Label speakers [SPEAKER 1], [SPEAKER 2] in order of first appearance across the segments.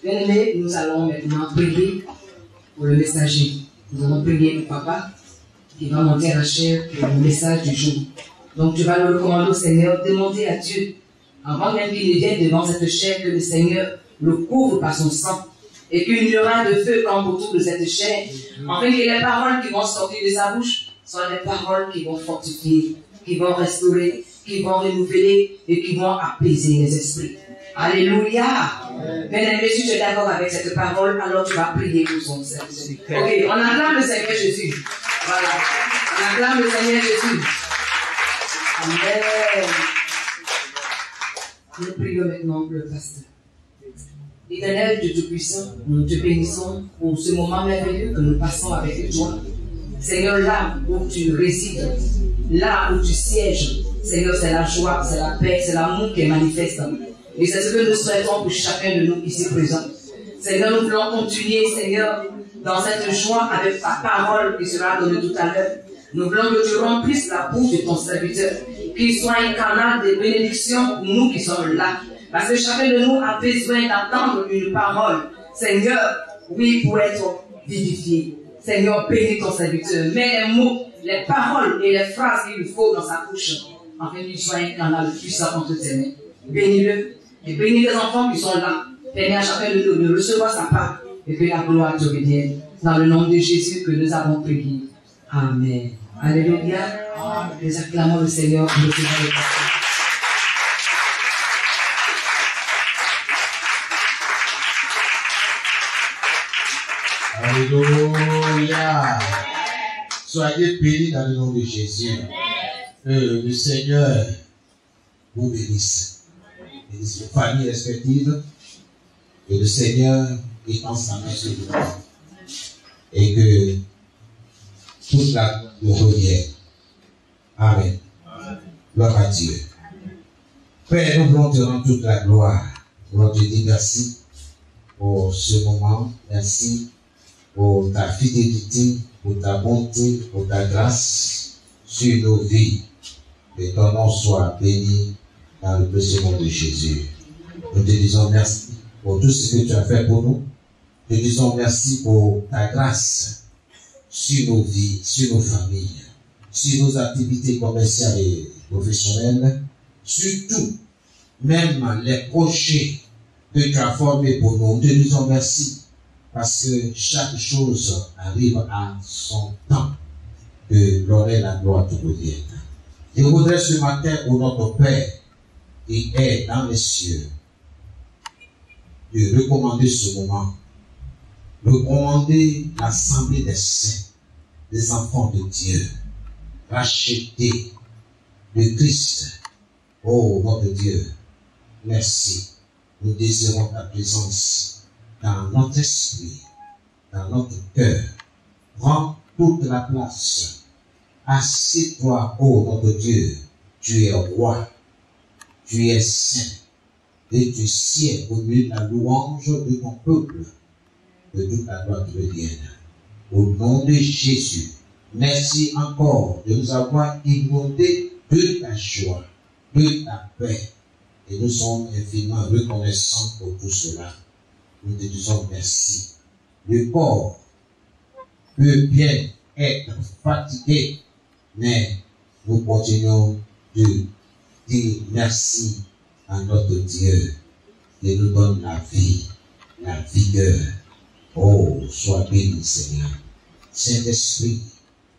[SPEAKER 1] Bien-aimés, nous allons maintenant prier pour le messager. Nous allons prier pour papa qui va monter à la chair pour le message du jour. Donc tu vas le recommander au Seigneur, demander à Dieu, avant même qu'il ne vienne devant cette chair, que le Seigneur le couvre par son sang et qu'il n'y aura de feu campe autour de cette chair, afin que les paroles qui vont sortir de sa bouche soient des paroles qui vont fortifier, qui vont restaurer, qui vont renouveler et qui vont apaiser les esprits. Alléluia. Bien-aimé, si tu es d'accord avec cette parole, alors tu vas prier pour son service. Ok, on acclame le Seigneur Jésus. Voilà. On acclame le Seigneur Jésus. Amen. Nous prions maintenant pour le pasteur. Éternel Dieu Tout-Puissant, nous te bénissons pour ce moment merveilleux que nous passons avec toi. Seigneur, là où tu résides, là où tu sièges, Seigneur, c'est la joie, c'est la paix, c'est l'amour qui est manifeste. Et c'est ce que nous souhaitons pour chacun de nous ici présents. Seigneur, nous voulons continuer, Seigneur, dans cette joie avec ta parole qui sera donnée tout à l'heure. Nous voulons que tu remplisses la bouche de ton serviteur, qu'il soit un canal de bénédiction pour nous qui sommes là. Parce que chacun de nous a besoin d'entendre une parole. Seigneur, oui, pour être vivifié. Seigneur, bénis ton serviteur. Mets les mots, les paroles et les phrases qu'il lui faut dans sa bouche, afin qu'il soit un canal puissant entre tes mains. Bénis-le et bénis les enfants qui sont là. Permets à chacun de nous de recevoir sa part et que la gloire te revienne. Dans le nom de Jésus que nous avons prié. Amen. Alléluia. Nous acclamons le Seigneur pour le Seigneur de pasteur.
[SPEAKER 2] Alléluia. Soyez bénis dans le nom de Jésus. Le Seigneur vous bénisse. Bénisse vos familles respectives. Que le Seigneur étende sa main sur vous. Et que toute la revienne. Amen. Gloire à Dieu. Père, nous voulons te rendre toute la gloire. Nous voulons te dire merci pour ce moment. Merci pour ta fidélité, pour ta bonté, pour ta grâce sur nos vies. Que ton nom soit béni dans le précieux nom de Jésus. Nous te disons merci pour tout ce que tu as fait pour nous. Nous te disons merci pour ta grâce sur nos vies, sur nos familles, sur nos activités commerciales et professionnelles, surtout même les projets que tu as formés pour nous. Nous te disons merci parce que chaque chose arrive à son temps, que l'honneur et la gloire te reviennent. Je voudrais ce matin, au nom de notre Père qui est dans les cieux, de recommander ce moment, recommander l'assemblée des saints, des enfants de Dieu, rachetés de Christ. Oh, notre Dieu, merci. Nous désirons ta présence dans notre esprit, dans notre cœur. Prends toute la place. Assieds-toi, oh notre Dieu. Tu es roi, tu es saint, et tu sieds au milieu de la louange de ton peuple. Que toute la gloire te revienne. Au nom de Jésus, merci encore de nous avoir inondés de ta joie, de ta paix. Et nous sommes infiniment reconnaissants pour tout cela. Nous te disons merci. Le corps peut bien être fatigué, mais nous continuons de dire merci à notre Dieu qui nous donne la vie, la vigueur. Oh, sois béni, Seigneur. Saint-Esprit,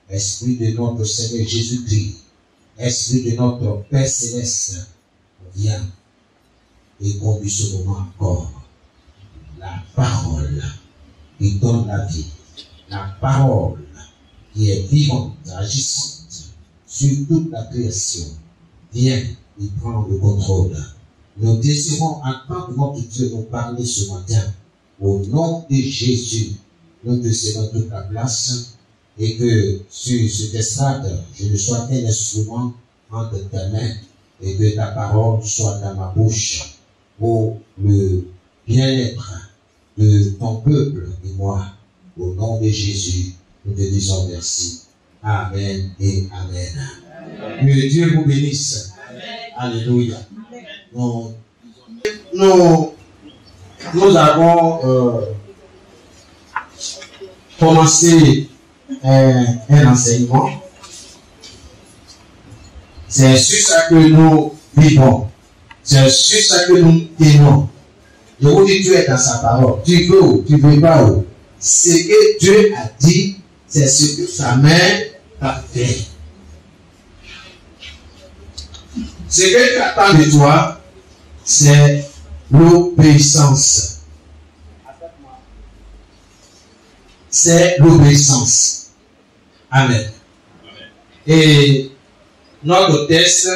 [SPEAKER 2] Esprit de notre Seigneur Jésus-Christ, Esprit de notre Père Céleste, viens et conduis ce moment encore. La parole qui donne la vie, la parole qui est vivante, agissante sur toute la création, viens et prends le contrôle. Nous désirons entendre notre Dieu nous parler ce matin. Au nom de Jésus, nous te cédons toute la place et que sur cette estrade, je ne sois qu'un instrument entre tes mains et que ta parole soit dans ma bouche pour le bien-être de ton peuple et moi. Au nom de Jésus, nous te disons merci. Amen et Amen. Amen. Que Dieu vous bénisse. Amen. Alléluia. Nous nous avons commencé un enseignement. C'est sur ça que nous vivons. C'est sur ça que nous tenons. Je vous dis, Dieu est dans sa parole. Tu veux ou tu ne veux pas où. Ce que Dieu a dit, c'est ce que sa main a fait. Ce que tu attends de toi, c'est l'obéissance. C'est l'obéissance. Amen. Et notre texte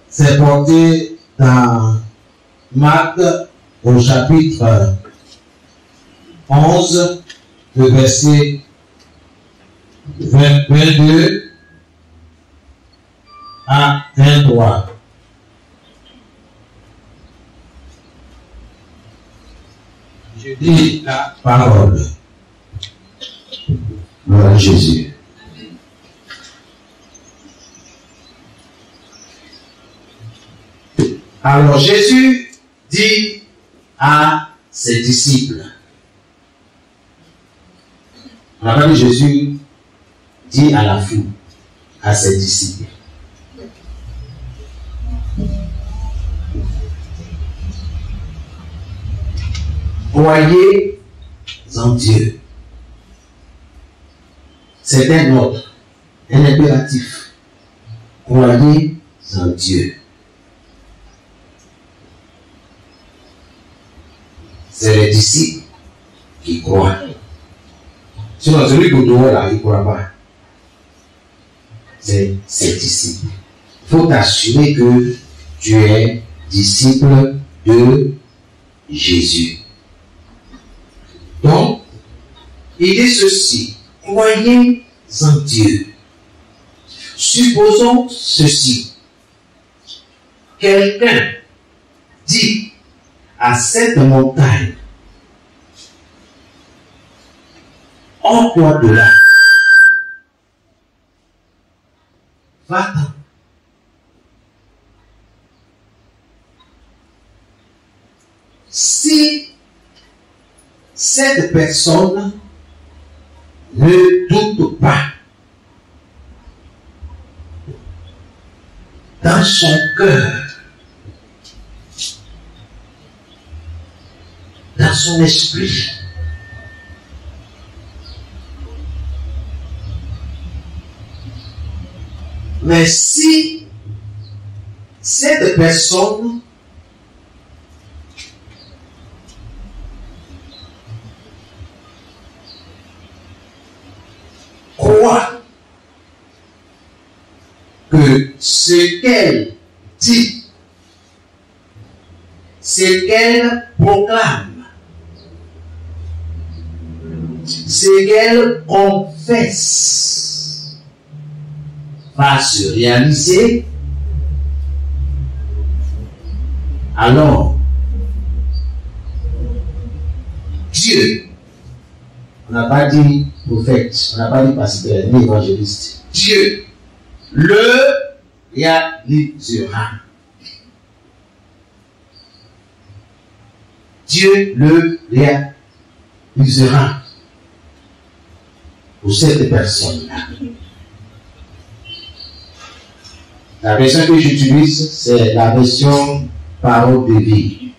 [SPEAKER 2] s'est porté dans Marc au chapitre 11, le verset 22 à 23. Je dis la parole. Gloire à Jésus. Alors Jésus dit à ses disciples. On n'a pas dit Jésus dit à la foule, à ses disciples. Croyez en Dieu. C'est un ordre, un impératif. Croyez en Dieu. C'est les disciples qui croient. Sinon, celui qui doit là, il ne croit pas. C'est ses disciples. Il faut t'assurer que tu es disciple de Jésus. Donc, il dit ceci, croyez en Dieu. Supposons ceci. Quelqu'un dit à cette montagne, ôte-toi de là. Va-t'en. Si cette personne ne doute pas dans son cœur, dans son esprit, mais si cette personne croit que ce qu'elle dit, ce qu'elle proclame, ce qu'elle confesse va se réaliser, alors Dieu, on n'a pas dit prophète, on n'a pas dit pasteur, ni évangéliste, Dieu le réalisera. Dieu le réalisera pour cette personne-là. La version que j'utilise, c'est la version parole de vie.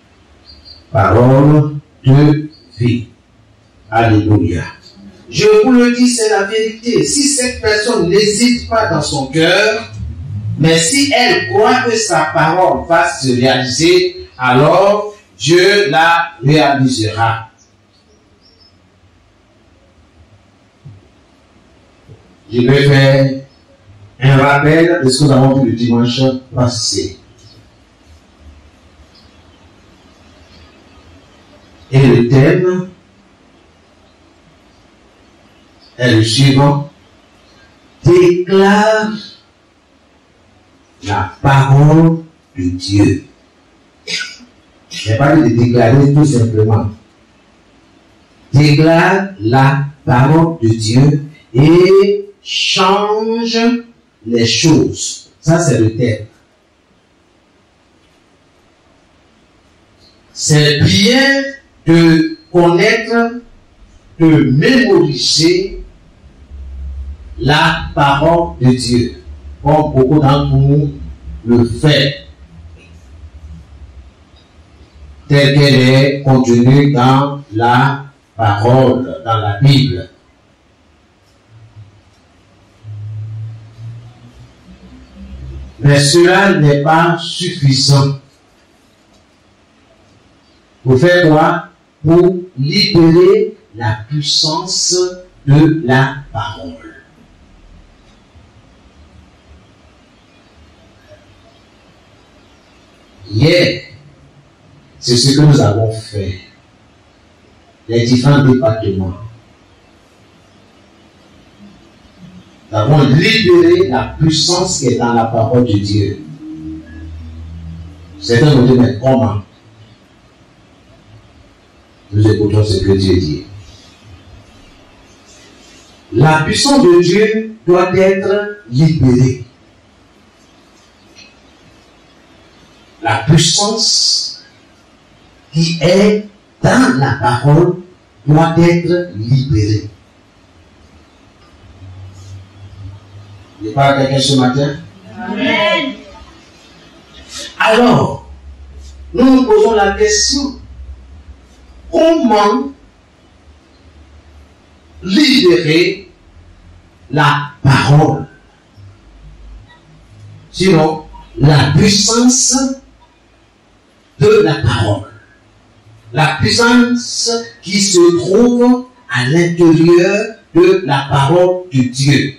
[SPEAKER 2] Parole de vie. Alléluia. Je vous le dis, c'est la vérité. Si cette personne n'hésite pas dans son cœur, mais si elle croit que sa parole va se réaliser, alors Dieu la réalisera. Je vais faire un rappel de ce que nous avons vu le dimanche passé. Et le thème est le suivant. Déclare la parole de Dieu. Je n'ai pas dit de déclarer tout simplement. Déclare la parole de Dieu et change les choses. Ça, c'est le thème. c'est bien de connaître, de mémoriser la parole de Dieu, comme beaucoup d'entre nous le font, telle qu'elle est contenue dans la parole, dans la Bible. Mais cela n'est pas suffisant. Pour faire quoi? Pour libérer la puissance de la parole. Hier, c'est ce que nous avons fait. Les différents départements. Nous avons libéré la puissance qui est dans la parole de Dieu. Certains vont dire, mais comment? Nous écoutons ce que Dieu dit. La puissance de Dieu doit être libérée. La puissance qui est dans la parole doit être libérée. Je parle à quelqu'un ce matin?
[SPEAKER 3] Amen.
[SPEAKER 2] Alors, nous nous posons la question, comment libérer la parole? Sinon, la puissance de la parole. La puissance qui se trouve à l'intérieur de la parole de Dieu.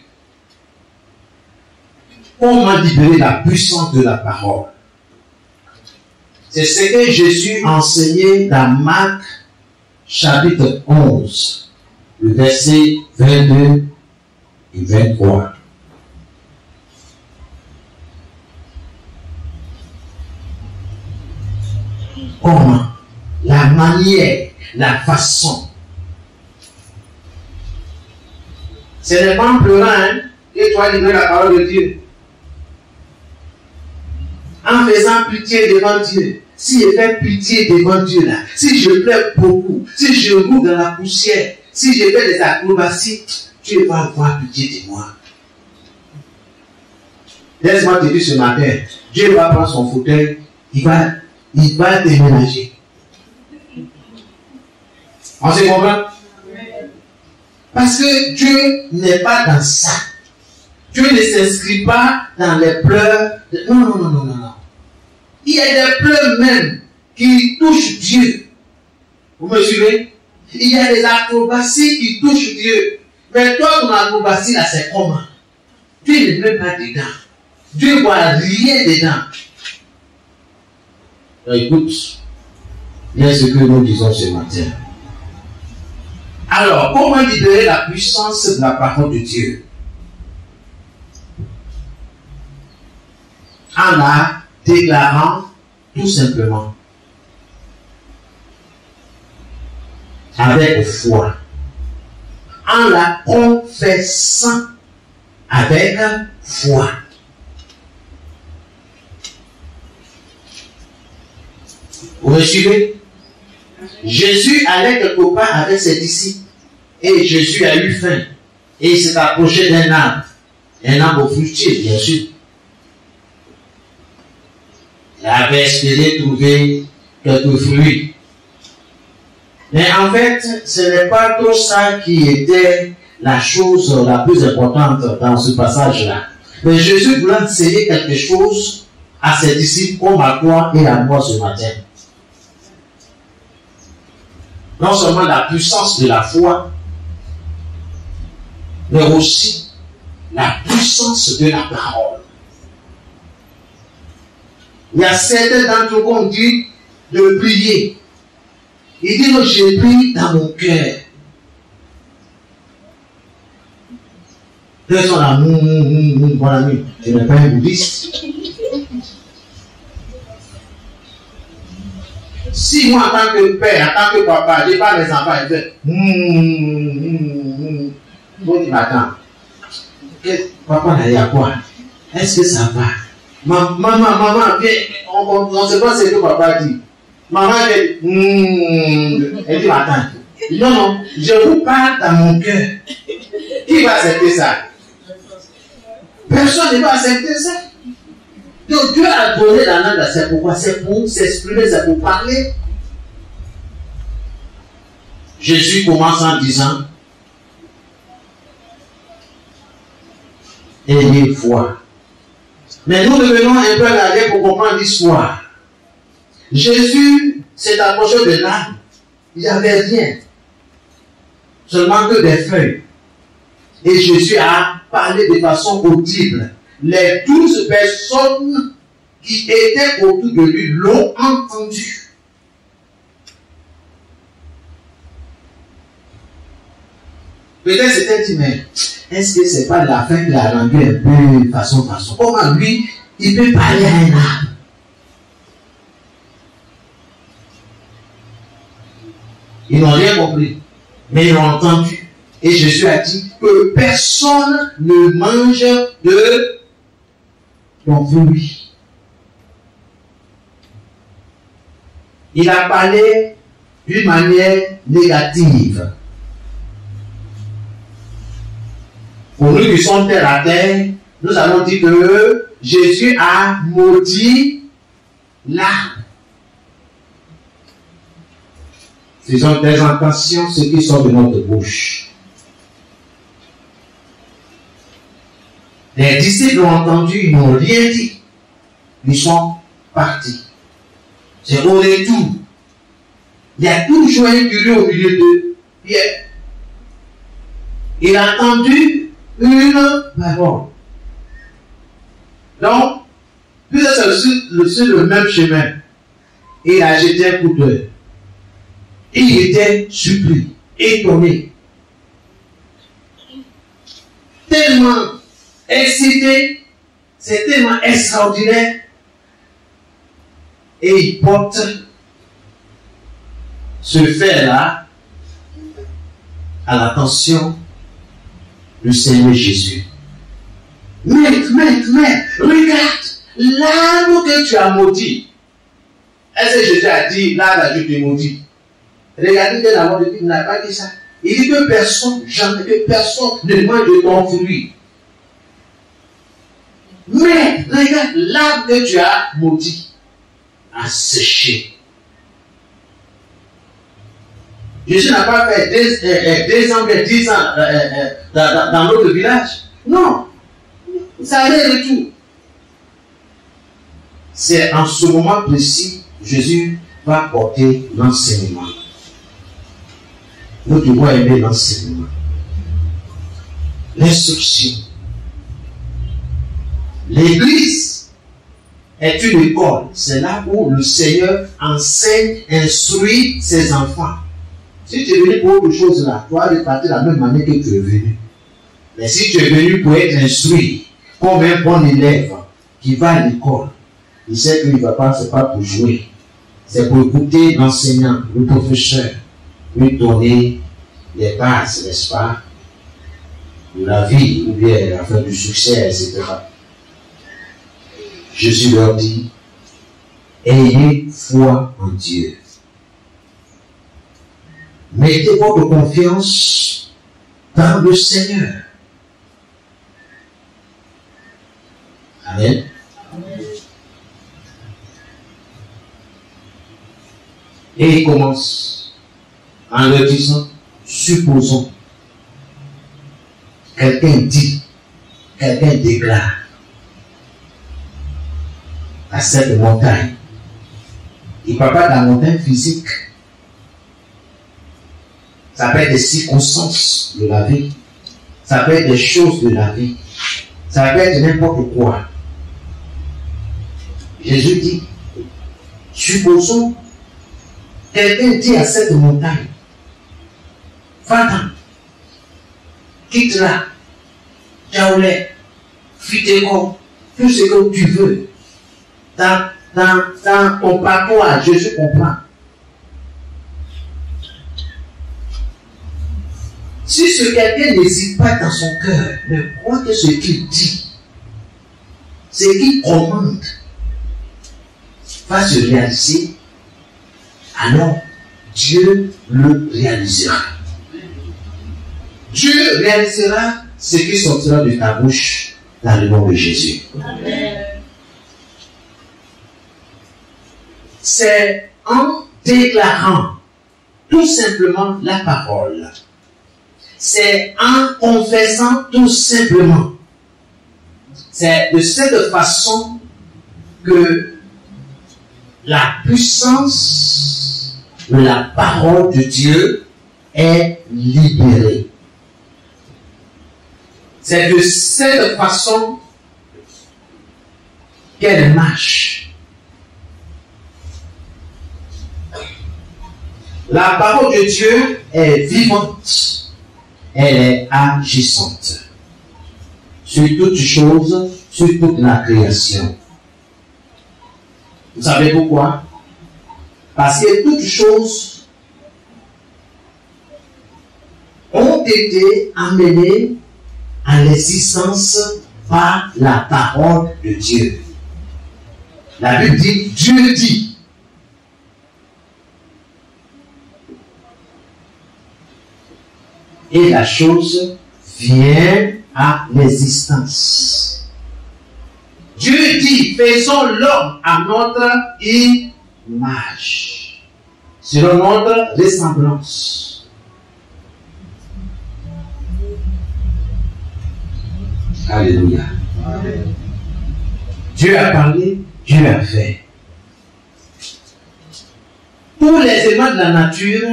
[SPEAKER 2] Comment libérer la puissance de la parole? C'est ce que Jésus enseignait dans Marc chapitre 11, le verset 22 et 23. Comment? La manière, la façon. Ce n'est pas en pleurant que tu vas libérer la parole de Dieu. En faisant pitié devant Dieu. Si je fais pitié devant Dieu là, si je pleure beaucoup, si je roule dans la poussière, si je fais des acrobaties, Dieu va avoir pitié de moi. Laisse-moi te dire ce matin, Dieu va prendre son fauteuil, il va déménager. On se comprend? Parce que Dieu n'est pas dans ça. Dieu ne s'inscrit pas dans les pleurs. Non. Il y a des pleurs même qui touchent Dieu. Vous me suivez? Il y a des acrobaties qui touchent Dieu. Mais toi, ton acrobatie là, c'est comment? Dieu ne met pas dedans. Dieu ne voit rien dedans. Donc, écoute, il y a ce que nous disons ce matin. Alors, comment libérer la puissance de la parole de Dieu? En la déclarant tout simplement. Avec foi. En la confessant avec foi. Vous me suivez? Jésus allait quelque part avec ses disciples. Et Jésus a eu faim. Et il s'est approché d'un arbre. Un arbre fruitier, bien sûr. Il avait espéré trouver quelques fruits. Mais en fait, ce n'est pas tout ça qui était la chose la plus importante dans ce passage-là. Mais Jésus voulait enseigner quelque chose à ses disciples comme à toi et à moi ce matin. Non seulement la puissance de la foi, mais aussi la puissance de la parole. Il y a certains d'entre vous qui ont dit de prier. Il dit, non, je prie dans mon cœur. Ils sont là, mon ami, je n'ai pas un bouddhiste. Si moi, en tant que père, en tant que papa, je n'ai pas mes enfants, je fais bon, attends. Papa, il y a quoi? Est-ce que ça va? Maman, viens, on ne sait pas ce que papa dit. Maman, elle dit, attends. Non, je vous parle dans mon cœur. Qui va accepter ça? Personne ne va accepter ça. Donc Dieu a donné la langue, c'est pourquoi? C'est pour s'exprimer, c'est pour parler. Jésus commence en disant, ayez foi. Mais nous devenons un peu largués pour comprendre l'histoire. Jésus s'est approché de l'âne. Il n'y avait rien. Seulement que des feuilles. Et Jésus a parlé de façon audible. Les 12 personnes qui étaient autour de lui l'ont entendu. Peut-être c'était dit, mais est-ce que c'est pas la fin de la langue un peu façon? Comment lui, il peut parler à un arbre? Ils n'ont rien compris, mais ils l'ont entendu. Et Jésus a dit que personne ne mange de ton fruit. Il a parlé d'une manière négative. Pour nous qui sommes terre à terre, nous allons dire que Jésus a maudit l'arbre. Faisons très attention à ce qui sort de notre bouche. Les disciples l'ont entendu, ils n'ont rien dit. Ils sont partis. C'est au retour. Il y a toujours un curieux au milieu de Pierre. Il a entendu une parole. Donc, puis c'est sur le même chemin. Il a jeté un coup d'œil. Il était surpris, étonné, tellement excité, c'est tellement extraordinaire. Et il porte ce fait-là à l'attention du Seigneur Jésus. Maître, regarde, l'arbre que tu as maudit. Est-ce que Jésus a dit, l'arbre que tu as maudit? Regardez bien avant de dire, il n'a pas dit ça. Il dit que personne, jamais que personne ne mange de ton fruit. Mais, regarde, l'arbre que tu as maudit a séché. Jésus n'a pas fait 2 ans, 10 ans dans notre village. Non. Ça allait de tout. C'est en ce moment précis, Jésus va porter l'enseignement. Nous devons aimer l'enseignement, l'instruction. L'église est une école. C'est là où le Seigneur enseigne, instruit ses enfants. Si tu es venu pour autre chose là, tu vas repartir de la même manière que tu es venu. Mais si tu es venu pour être instruit, comme un bon élève qui va à l'école, il sait qu'il ne va pas, c'est pas pour jouer. C'est pour écouter l'enseignant, le professeur, lui donner les bases, n'est-ce pas, de la vie, ou bien la fin du succès, etc. Jésus leur dit, ayez foi en Dieu. Mettez votre confiance dans le Seigneur. Amen. Et il commence en leur disant, supposons, quelqu'un dit, quelqu'un déclare à cette montagne. Il ne parle pas de la montagne physique. Ça peut être des circonstances de la vie. Ça peut être des choses de la vie. Ça peut être n'importe quoi. Jésus dit, supposons, quelqu'un dit à cette montagne, va-t'en, quitte-la, Jaoulé, Fiteko, tout ce que tu veux. Dans ton parcours, Jésus comprend. Si ce quelqu'un n'hésite pas dans son cœur, mais croit que ce qu'il dit, ce qu'il commande, va se réaliser, alors Dieu le réalisera. Dieu réalisera ce qui sortira de ta bouche dans le nom de Jésus. Amen. C'est en déclarant tout simplement la parole. C'est en confessant tout simplement. C'est de cette façon que la puissance de la parole de Dieu est libérée. C'est de cette façon qu'elle marche. La parole de Dieu est vivante. Elle est agissante. Sur toutes choses, sur toute la création. Vous savez pourquoi? Parce que toutes choses ont été amenées à l'existence par la parole de Dieu. La Bible dit, Dieu dit. Et la chose vient à l'existence. Dieu dit, faisons l'homme à notre image, selon notre ressemblance. Alléluia. Amen. Dieu a parlé, Dieu a fait. Tous les éléments de la nature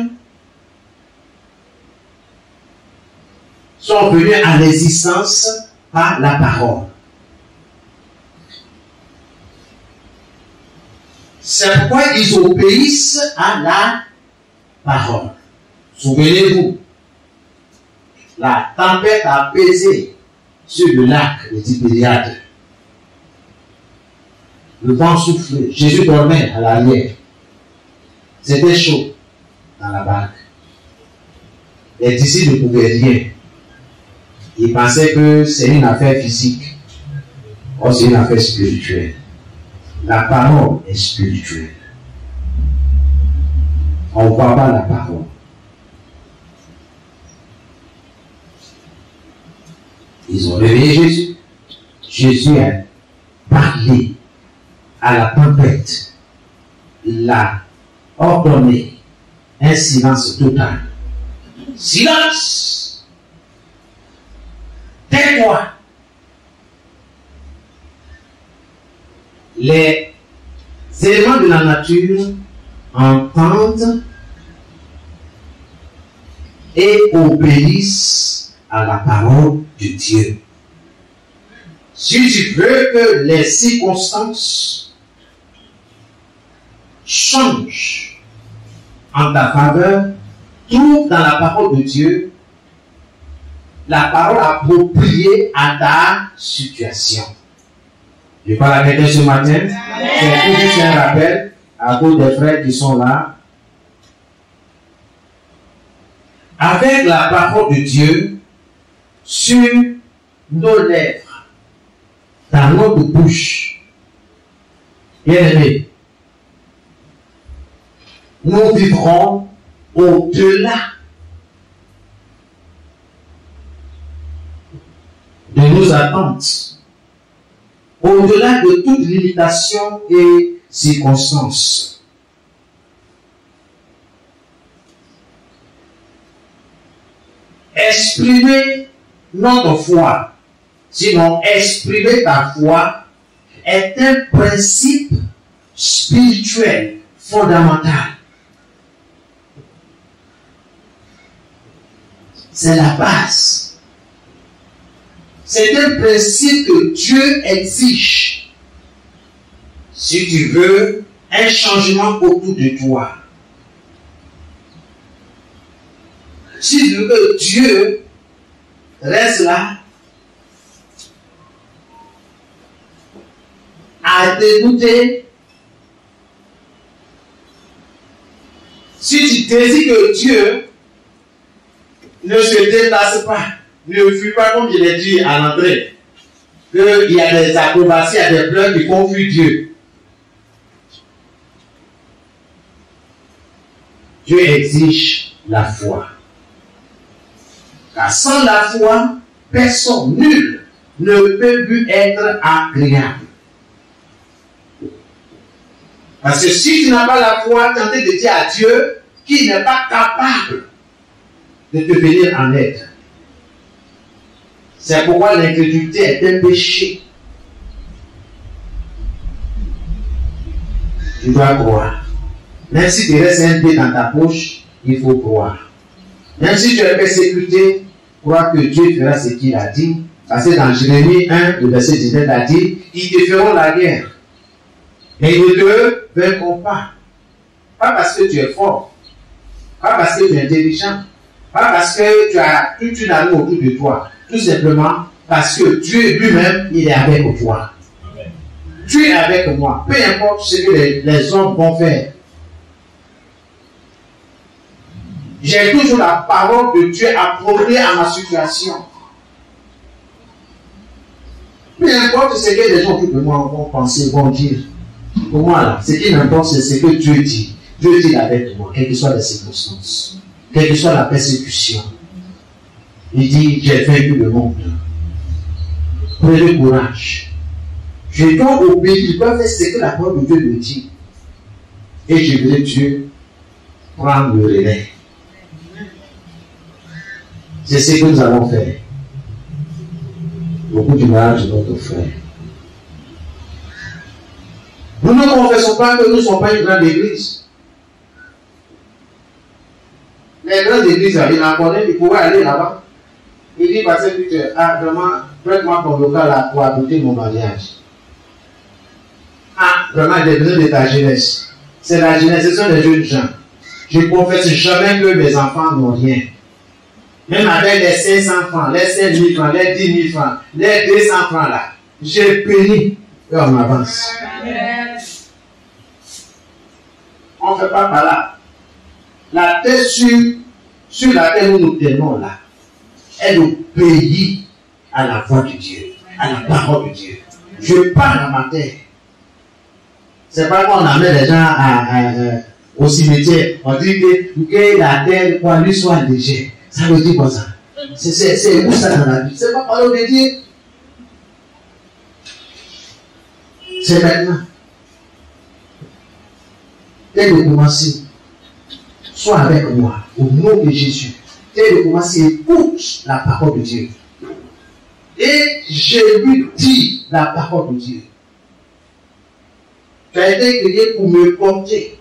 [SPEAKER 2] sont venus à l'existence par la parole. C'est pourquoi ils obéissent à la parole. Souvenez-vous, la tempête a pesé sur le lac de Tibériade. Le vent soufflait. Jésus dormait à l'arrière. C'était chaud dans la barque. Les disciples ne pouvaient rien. Ils pensaient que c'est une affaire physique. Or, c'est une affaire spirituelle. La parole est spirituelle. On ne voit pas la parole. Ils ont réveillé Jésus. Jésus a parlé à la tempête. Il a ordonné un silence total. Silence! Tais-toi! Les éléments de la nature entendent et obéissent à la parole de Dieu. Si tu veux que les circonstances changent en ta faveur, trouve dans la parole de Dieu la parole appropriée à ta situation. Je parle à quelqu'un ce matin. C'est juste un rappel à cause des frères qui sont là. Avec la parole de Dieu sur nos lèvres, dans notre bouche, bien-aimés, nous vivrons au-delà de nos attentes, au-delà de toute limitation et circonstance. Exprimer notre foi, sinon exprimer ta foi, est un principe spirituel fondamental. C'est la base. C'est un principe que Dieu exige. Si tu veux un changement autour de toi, si tu veux que Dieu reste là, à t'écouter, si tu désires que Dieu ne se déplace pas, ne fuit pas comme je l'ai dit à l'entrée, qu'il y a des acrobaties, il y a des pleurs qui font fuir Dieu. Dieu exige la foi. Car sans la foi, personne, nul, ne peut plus être agréable. Parce que si tu n'as pas la foi, tenter de dire à Dieu qu'il n'est pas capable de te venir en aide. C'est pourquoi l'incrédulité est un péché. Tu dois croire. Même si tu restes un pied dans ta poche, il faut croire. Même si tu es persécuté, crois que Dieu fera ce qu'il a dit. Parce que dans Jérémie 1, le verset 19 a dit, ils te feront la guerre. Mais ils ne te vaincront pas. Pas parce que tu es fort. Pas parce que tu es intelligent. Pas parce que tu as toute une armée autour de toi. Tout simplement parce que Dieu lui-même, il est avec toi. Amen. Tu es avec moi. Peu importe ce que les hommes vont faire. J'ai toujours la parole de Dieu appropriée à ma situation. Peu importe ce que les gens autour de moi vont penser, vont dire. Pour moi, là, ce qui m'importe, c'est ce que Dieu dit. Dieu dit avec moi, quelles que soient les circonstances, quelle que soit la persécution. Il dit, j'ai vaincu le monde. Prenez courage. Je dois obéir, je dois faire ce que la parole de Dieu me dit. Et je veux Dieu prendre le relais. C'est ce que nous allons faire. Beaucoup du mariage de notre frère. Nous ne confessons pas que nous ne sommes pas une grande église. Les grandes églises, il en connaît, il pourrait aller là-bas. Il dit, parce que tu as vraiment, prête-moi ton local là pour adopter mon mariage. Ah, vraiment, j'ai besoin de ta jeunesse. C'est la jeunesse, ce sont les jeunes gens. Je ne confesse jamais que mes enfants n'ont rien. Même avec les 500 francs, les 5 000 francs, les 10 000 francs, les 200 francs là, j'ai payé et on avance. On ne fait pas par là. La tête sur laquelle nous nous tenons là, est d'obéir à la voix de Dieu, à la parole de Dieu. Je parle à ma terre. C'est pas qu'on amène les gens au cimetière, on dit que la terre pour lui soit légère. Ça veut dire quoi ça? C'est où ça dans la vie? C'est pas parole de Dieu. C'est maintenant. Dès de commencer, sois avec moi, au nom de Jésus. Dès de commencer, écoute la parole de Dieu. Et je lui dis la parole de Dieu. Tu as été créé pour me porter.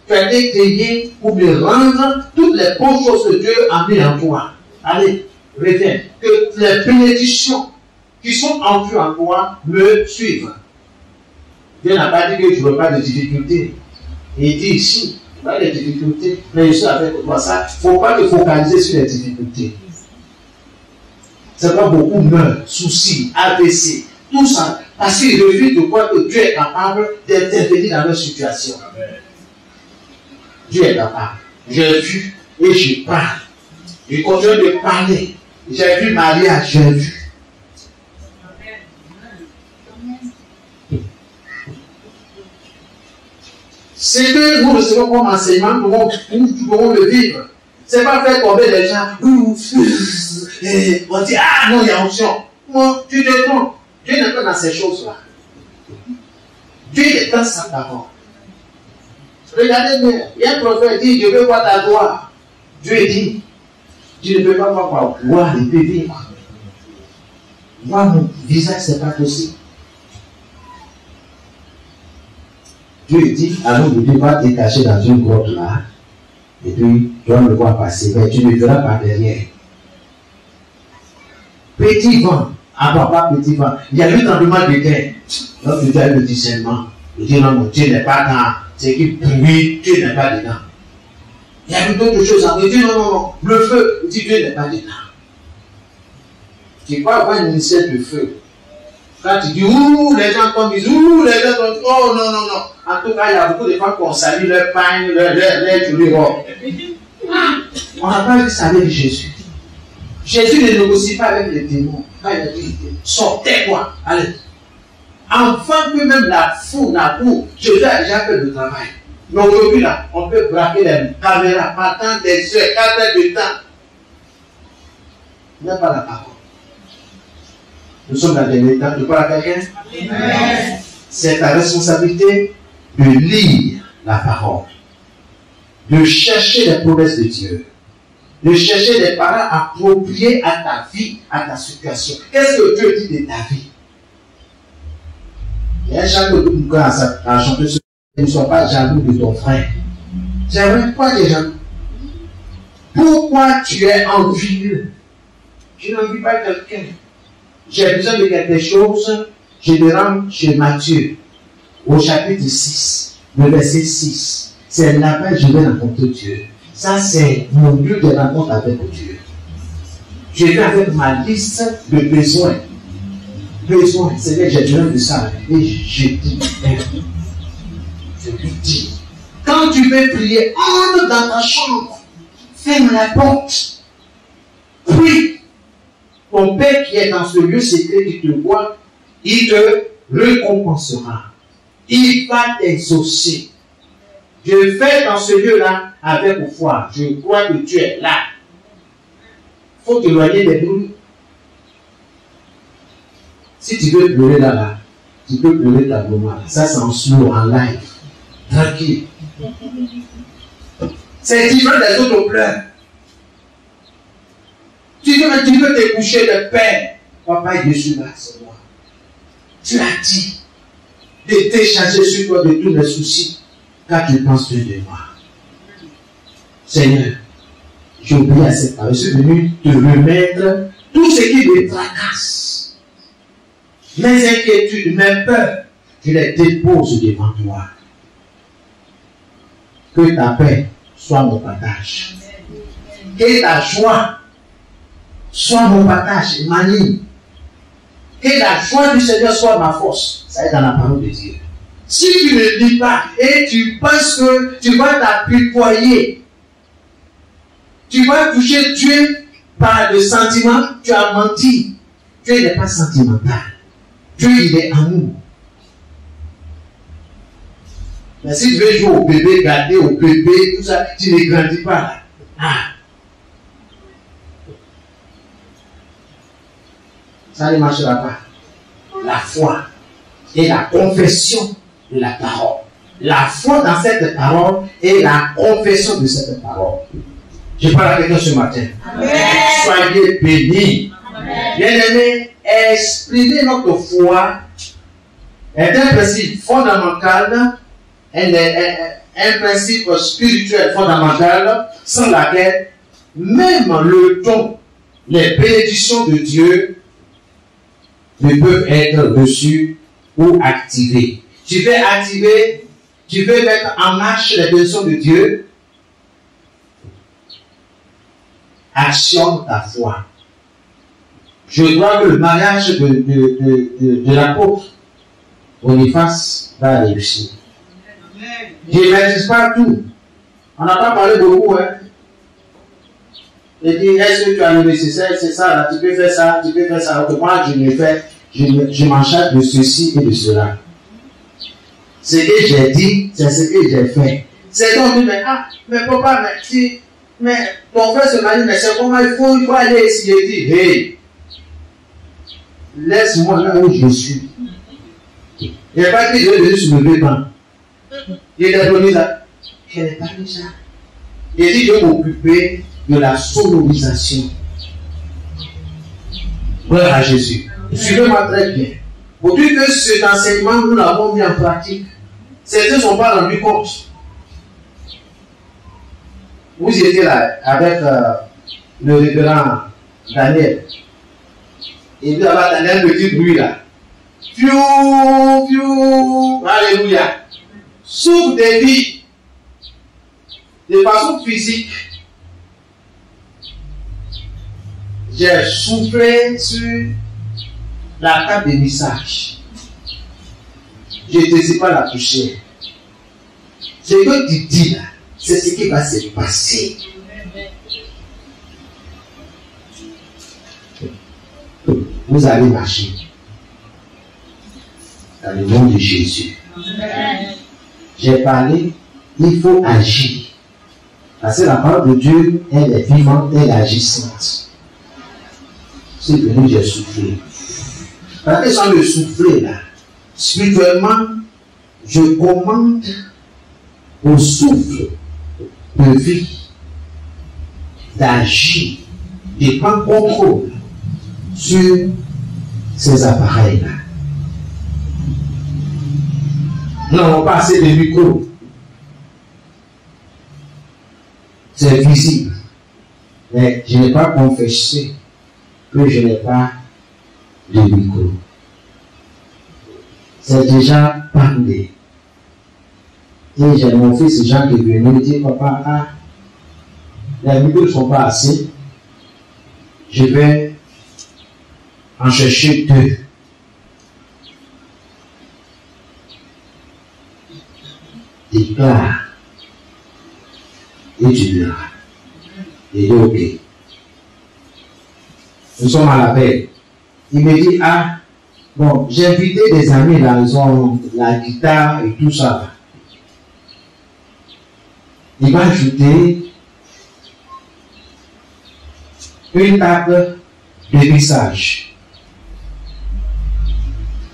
[SPEAKER 2] Tu as été créé pour me rendre toutes les bonnes choses que Dieu a mis en toi. Allez, reviens. Que les bénédictions qui sont en toi me suivent. Dieu n'a pas dit que tu n'auras pas de difficultés. Il dit ici, pas de difficultés, mais je suis avec toi. Ça, il ne faut pas te focaliser sur les difficultés. C'est pas beaucoup meurent, soucis, AVC, tout ça. Parce qu'ils refusent de croire que Dieu est capable d'intervenir dans leur situation. Amen. Dieu est capable. J'ai vu et je parle. Je continue de parler. J'ai vu Maria, j'ai vu. C'est que nous recevons comme enseignement, nous devons le vivre. C'est pas faire tomber les gens. On dit, ah non, il y a onction. Non, tu te trompes. Dieu n'est pas dans ces choses-là. Dieu est dans sa parole. Regardez bien, il y a un prophète qui dit, je veux voir ta gloire. Dieu dit, tu ne peux pas voir ma gloire et peux vivre. Voir mon visage, ce n'est pas possible. Dieu dit, alors tu vas te cacher dans une grotte là, et puis tu vas me voir passer, mais tu ne verras pas derrière. Petit vent, pas petit vent. Il y a eu un tremblement de terre. Donc tu as le discernement. Tu dis non, mon Dieu n'est pas dans ce qui pourrit, Dieu n'est pas dedans. Il y a eu d'autres choses à dire. Tu dis non, le feu, tu dis Dieu n'est pas dedans. Tu peux avoir une ministère de feu. Quand tu dis ouh, les gens tombent, ils disent ouh, les gens tombent, oh non, non, non. En tout cas, il y a beaucoup de femmes qui ont sali leur pain, leur jolie robe. On n'a pas vu ça avec Jésus. Jésus ne négocie pas avec les démons. Quand il a dit, sortez-moi, allez. Avant que même la foule, Jésus a déjà fait le travail. Mais aujourd'hui, là, on peut braquer les caméras pendant des heures, 4 heures de temps. Il n'y a pas la parole. Nous sommes dans des temps. Tu parles à quelqu'un? C'est ta responsabilité de lire la parole, de chercher les promesses de Dieu, de chercher des paroles appropriées à ta vie, à ta situation. Qu'est-ce que Dieu dit de ta vie? Il y a un chant de nous à chanter ce ne sois pas jaloux de ton frère. J'aimerais pas des jaloux. Pourquoi tu es envieux? Je n'envie pas quelqu'un. J'ai besoin de quelque chose. Je me rends chez Matthieu, au chapitre 6, le verset 6. C'est là-bas que je vais rencontrer Dieu. Ça, c'est mon lieu de rencontre avec Dieu. Je vais avec ma liste de besoins. Besoin, c'est que j'ai besoin de ça. Et je dis, je lui dis, quand tu veux prier, entre dans ta chambre, ferme la porte, prie. Ton Père qui est dans ce lieu secret, qui te voit, il te récompensera. Il va t'exaucer. Je fais dans ce lieu-là avec foi. Je crois que tu es là. Il faut t'éloigner des bruits. Si tu veux pleurer là-bas, tu peux pleurer ta maman. Ça, c'est en slow, en live. Tranquille. C'est différent des autres pleurs. Tu veux te coucher de paix. Papa, je suis là, c'est moi. Tu as dit de t'échanger sur toi de tous les soucis, car tu penses de moi. Seigneur, j'ai oublié à cette parole. Je suis venu te remettre tout ce qui me tracasse. Mes inquiétudes, mes peurs, je les dépose devant toi. Que ta paix soit mon partage. Que ta joie soit mon partage, ma ligne. Que la joie du Seigneur soit ma force. Ça est dans la parole de Dieu. Si tu ne lis pas et tu penses que tu vas t'apitoyer, tu vas toucher Dieu par le sentiment, tu as menti. Dieu n'est pas sentimental. Dieu, il est amour. Mais si tu veux jouer au bébé, garder au bébé, tout ça, tu ne grandis pas là. Ah. Ça ne marchera pas. La foi et la confession de la parole. La foi dans cette parole et la confession de cette parole. Je parle à quelqu'un ce matin. Amen. Soyez bénis. Bien-aimés, exprimer notre foi est un principe fondamental, un principe spirituel fondamental, sans laquelle même le don, les bénédictions de Dieu ne peuvent être reçues ou activées. Tu veux activer, tu veux mettre en marche les bénédictions de Dieu, actionne ta foi. Je crois que le mariage de l'apôtre Boniface va réussir. Je ne maîtrise pas tout. On n'a pas parlé beaucoup, hein. Je dis, est-ce que tu as le nécessaire, c'est ça, là, tu peux faire ça, tu peux faire ça. Alors que moi, je m'en charge de ceci et de cela. Ce que j'ai dit, c'est ce que j'ai fait. C'est donc, mais papa, mais ton frère se marie, mais c'est comment il faut aller ici. Je dis, hey, laisse-moi là où je suis. Il n'y a pas que je vais venir sur le béban. Il est venu là. Je n'ai pas dit ça. Il dit, je vais m'occuper de la sonorisation. Gloire à Jésus. Suivez-moi très bien. Pour dire que cet enseignement, nous l'avons mis en pratique. Certains ne sont pas rendus compte. Vous étiez là avec le révérend Daniel. Et puis là-bas, Daniel, un petit bruit là. Fiou, fiou, alléluia. Souffle des vies. De façon physique. J'ai soufflé sur la table de message. Je ne sais pas la toucher. Ce que tu dis là, c'est ce qui va se passer. Vous allez marcher dans le nom de Jésus. J'ai parlé, il faut agir. Parce que la parole de Dieu, elle est vivante, elle est agissante. C'est venu, j'ai soufflé. Parce que sans le souffler là, spirituellement, je commande au souffle de vie d'agir, de prendre contrôle sur ces appareils-là. Nous n'avons pas assez de micros. C'est visible. Mais je n'ai pas confessé que je n'ai pas de micro. C'est déjà parlé. Et j'ai mon fils Jean qui est venu me dire, papa, les micros ne sont pas assez. Je vais en chercher 2. Déclare. Et tu verras. Et il dit, ok. Nous sommes à la paix. Il me dit, bon, j'ai invité des amis là, ils ont la guitare et tout ça. Il va ajouter une table de mixage.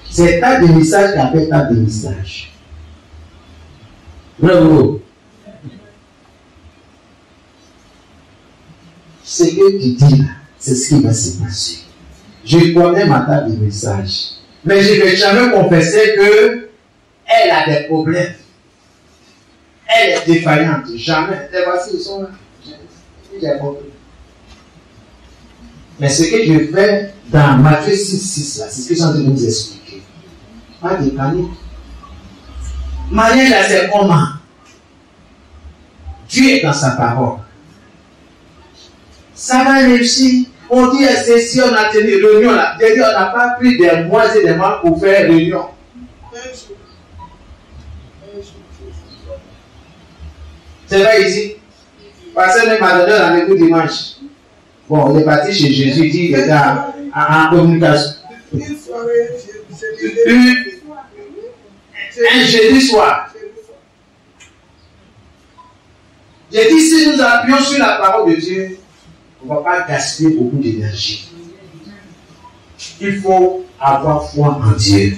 [SPEAKER 2] C'est table de mixage qu'on appelle table de mixage. Bravo. Ce que tu dis là, c'est ce qui va se passer. Je connais ma table de mixage. Mais je ne vais jamais confesser qu'elle a des problèmes. Elle est défaillante. Jamais. Les voici, ils sont là. J'ai compris. Mais ce que je fais dans Matthieu 6:6, là, c'est ce que je suis en train de vous expliquer. Pas de panique. Marie, là, c'est comment? Dieu est dans sa parole. Ça va réussir. On dit, c'est si on a tenu réunion là. On n'a pas pris des mois et des mois pour faire réunion. C'est vrai ici. Parce que même à donné rendez-vous dimanche. Bon, on est parti chez Jésus, il dit, il était en communication. Un jeudi soir. J'ai dit, si nous appuyons sur la parole de Dieu, on ne va pas gaspiller beaucoup d'énergie. Il faut avoir foi en Dieu.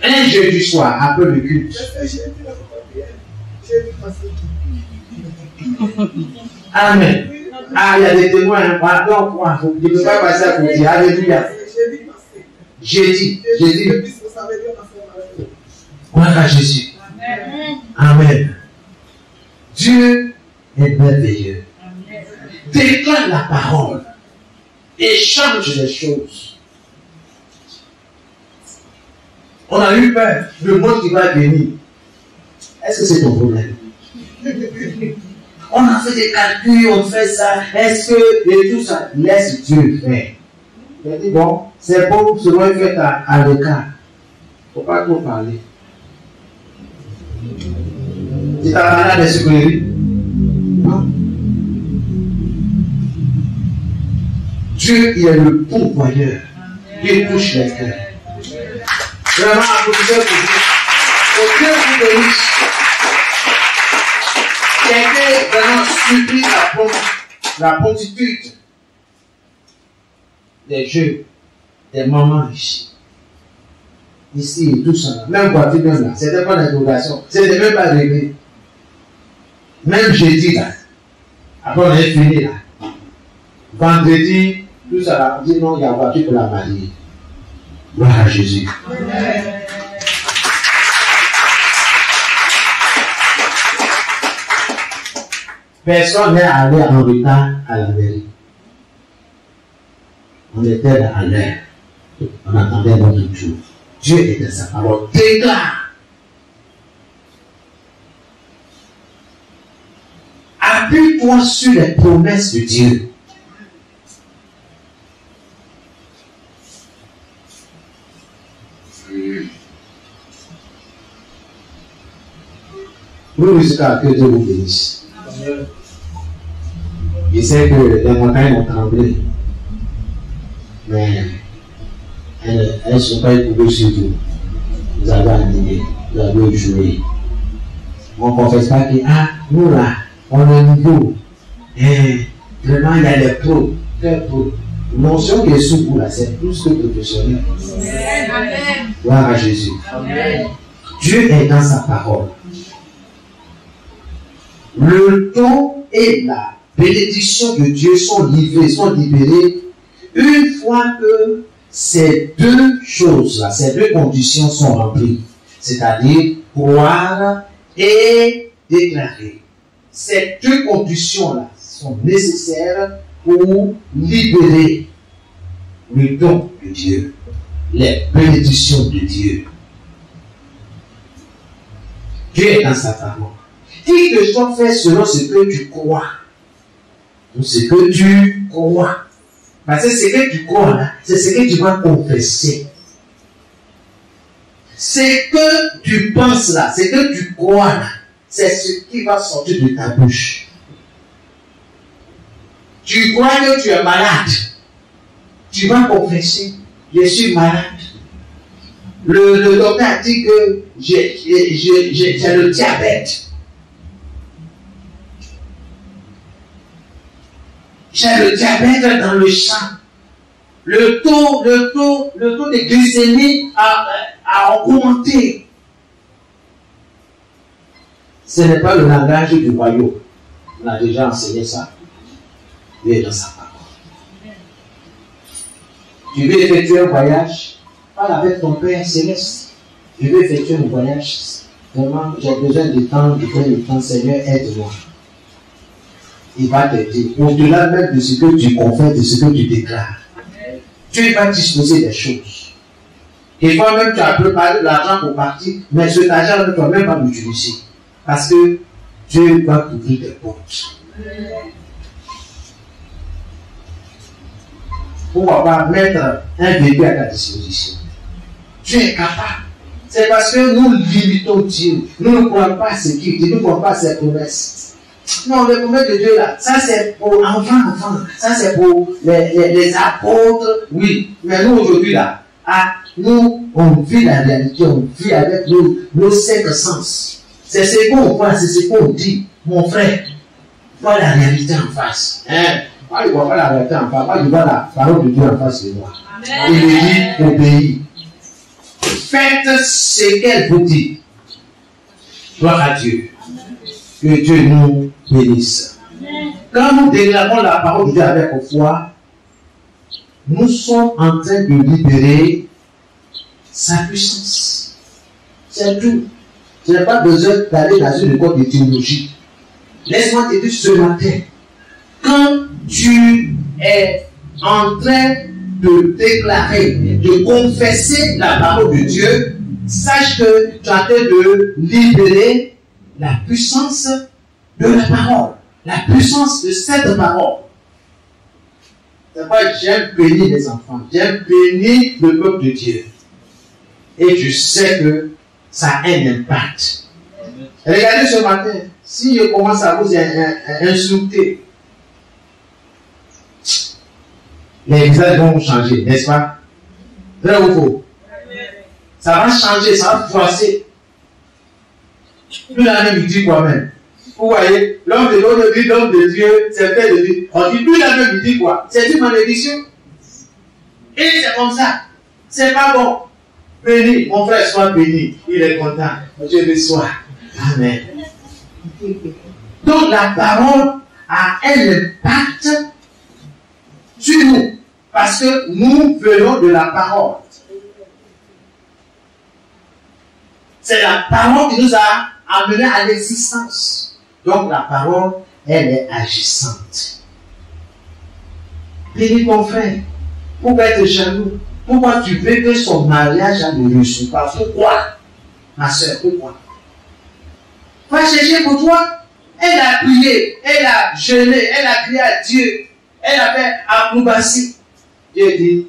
[SPEAKER 2] Un jeudi soir, après le culte. Amen. Il y a des témoins. Donc, je ne peux pas passer à côté. Alléluia. Jeudi. Gloire à Jésus. Amen. Dieu est merveilleux. Déclare la parole et change les choses. On a eu peur. Le monde qui va venir. Est-ce que c'est ton problème? On a fait des calculs, on fait ça. Est-ce que et tout ça? Laisse Dieu faire. Il a dit bon, c'est bon, ce doit être fait à l'écart. Il ne faut pas trop parler. Tu t'as parlé à des sucreries? Non. Dieu, il est le pourvoyeur. Il touche les cœurs. Vraiment, applaudissez pour Dieu. Au Dieu vous bénisse. Quelqu'un vraiment supplie la promptitude des jeunes, des mamans ici. Ici, tout ça. Même voiture, même là. C'était pas l'interrogation. C'était même pas réglé. Même jeudi, là. Après, on est fini, là. Vendredi, tout ça, là. On dit non, il y a voiture pour la marier. Gloire à Jésus. Amen. Personne n'est allé en retard à la mairie. On était à l'heure. On attendait notre tour. Dieu était sa parole. Déclare. Appuie-toi sur les promesses de Dieu. Nous, jusqu'à que Dieu vous bénisse. Je sais que les montagnes ont tremblé, mais elles ne sont pas éprouvées sur vous. Vous avez animé. vous avez joué. On ne confesse pas que, ah, nous là, on est nouveau. Et vraiment, il y a les pros, très pros. Notion qui est sous vous là, c'est plus que professionnel.
[SPEAKER 3] Amen.
[SPEAKER 2] Gloire à Jésus.
[SPEAKER 3] Amen.
[SPEAKER 2] Dieu est dans sa parole. Le don et la bénédiction de Dieu sont livrés, sont libérés une fois que ces deux choses-là, ces deux conditions sont remplies. C'est-à-dire croire et déclarer. Ces deux conditions-là sont nécessaires pour libérer le don de Dieu, les bénédictions de Dieu. Dieu est dans sa parole. Dis que je dois faire selon ce que tu crois. Ou ce que tu crois. Parce que ce que tu crois là, c'est ce que tu vas confesser. Ce que tu penses là, ce que tu crois là, c'est ce qui va sortir de ta bouche. Tu crois que tu es malade. Tu vas confesser. Je suis malade. Le docteur a dit que j'ai le diabète. J'ai le diabète dans le sang. Le taux de glycémie a augmenté. Ce n'est pas le langage du royaume. On a déjà enseigné ça. Il est dans sa parole. Tu veux effectuer un voyage, parle avec ton Père céleste. Je veux effectuer un voyage. Vraiment, j'ai besoin de temps, de faire le temps. Seigneur, aide-moi. Il va t'aider. Au-delà même de ce que tu confesses, de ce que tu déclares. Dieu va disposer des choses. Et toi-même, tu as préparé de l'argent pour partir, mais cet argent, tu ne dois même pas l'utiliser. Parce que Dieu va t'ouvrir des portes. Pourquoi pas mettre un bébé à ta disposition? Dieu est capable. C'est parce que nous limitons Dieu. Nous ne croyons pas à ce qu'il dit, nous ne croyons pas à ses promesses. Non, les promesses de Dieu là, ça c'est pour enfants, ça c'est pour les apôtres, oui. Mais nous aujourd'hui là, nous on vit la réalité, on vit avec nos cinq sens. C'est ce qu'on voit, c'est ce qu'on dit. Mon frère, vois la réalité en face. Moi, je ne vois pas la réalité en face. Moi, je vois la parole de Dieu en face de moi. Amen. Il me dit, obéis. Faites ce qu'elle vous dit. Gloire à Dieu. Que Dieu nous bénisse. Amen. Quand nous déclarons la parole de Dieu avec foi, nous sommes en train de libérer sa puissance. C'est tout. Je n'ai pas besoin d'aller dans une école de théologie. Laisse-moi te dire ce matin. Quand tu es en train de déclarer, de confesser la parole de Dieu, sache que tu es en train de libérer la puissance de la parole, la puissance de cette parole. C'est pourquoi j'aime bénir les enfants, j'aime bénir le peuple de Dieu. Et je sais que ça a un impact. Regardez ce matin, si je commence à vous insulter, les visages vont changer, n'est-ce pas? Vrai ou faux? Ça va changer, ça va froisser. Plus la même dit quoi même. Vous voyez, l'homme de l'autre dit l'homme de Dieu, c'est fait de Dieu. On dit plus la même dit quoi? C'est une malédiction. Et c'est comme ça. C'est pas bon. Béni, mon frère soit béni. Il est content. Dieu le soit. Amen. Donc la parole a un impact sur nous. Parce que nous venons de la parole. C'est la parole qui nous a amenés à l'existence. Donc la parole, elle est agissante. Bénis ton frère. Pourquoi être jaloux? Pourquoi tu veux que son mariage ne réussisse pas? Pourquoi? Ma soeur, pourquoi? Va chercher pour toi. Elle a prié, elle a jeûné, elle a crié à Dieu. Elle a fait acrobatie. Dieu dit,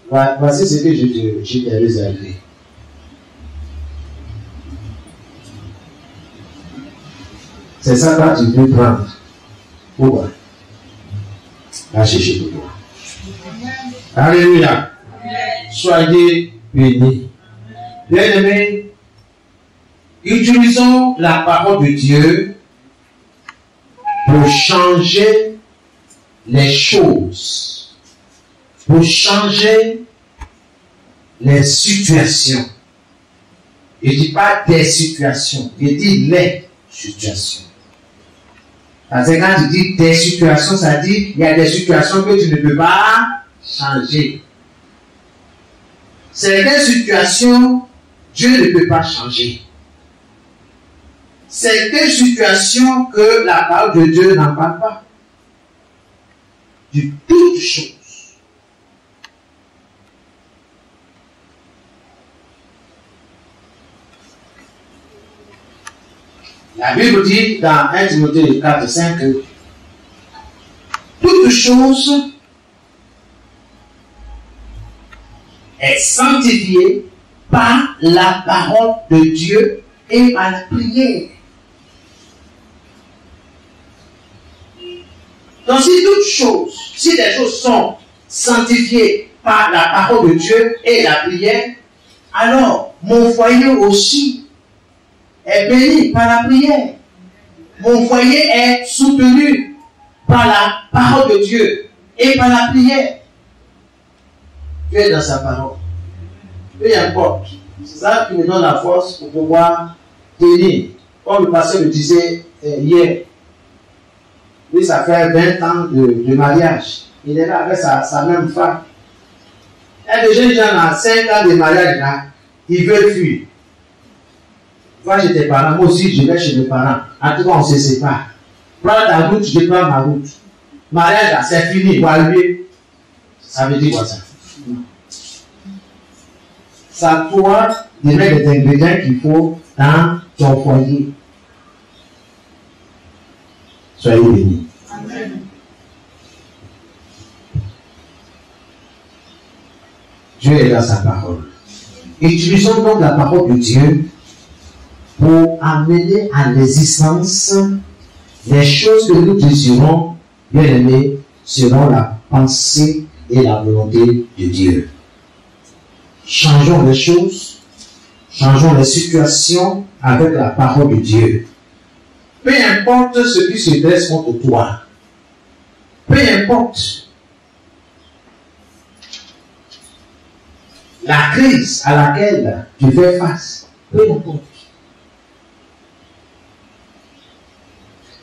[SPEAKER 2] voici ce que je t'ai réservé. C'est ça que tu peux prendre. Pourquoi? Va chercher pour toi. Alléluia. Soyez bénis. Bien-aimés, Utilisons la parole de Dieu pour changer les choses, pour changer les situations. Je ne dis pas des situations, je dis les situations. Parce que quand tu dis des situations, ça dit il y a des situations que tu ne peux pas changer. Certaines situations, Dieu ne peut pas changer. Certaines situations que la parole de Dieu n'en parle pas. De toutes choses. La Bible dit dans 1 Timothée 4, 5 que toute chose est sanctifiée par la parole de Dieu et par la prière. Donc si toutes choses, si les choses sont sanctifiées par la parole de Dieu et la prière, alors mon foyer aussi est béni par la prière. Mon foyer est soutenu par la parole de Dieu et par la prière. Dieu est dans sa parole. Peu importe. C'est ça qui me donne la force pour pouvoir tenir. Comme le pasteur le disait hier. Lui, ça fait 20 ans de mariage. Il est là avec sa même femme. Et les jeunes gens, à 5 ans de mariage, là, ils veulent fuir. Moi, j'ai des parents, moi aussi, je vais chez mes parents. En tout cas, on se sépare. Prends ta route, je prends ma route. Mariage, là, c'est fini, voilà. Ça veut dire quoi ça? Ça toi de mettre les ingrédients qu'il faut dans ton foyer. Soyez bénis. Amen. Dieu est dans sa parole. Utilisons donc la parole de Dieu pour amener à l'existence les choses que nous désirons, bien aimés, selon la pensée et la volonté de Dieu. Changeons les choses, changeons les situations avec la parole de Dieu. Peu importe ce qui se dresse contre toi, peu importe la crise à laquelle tu fais face, peu importe.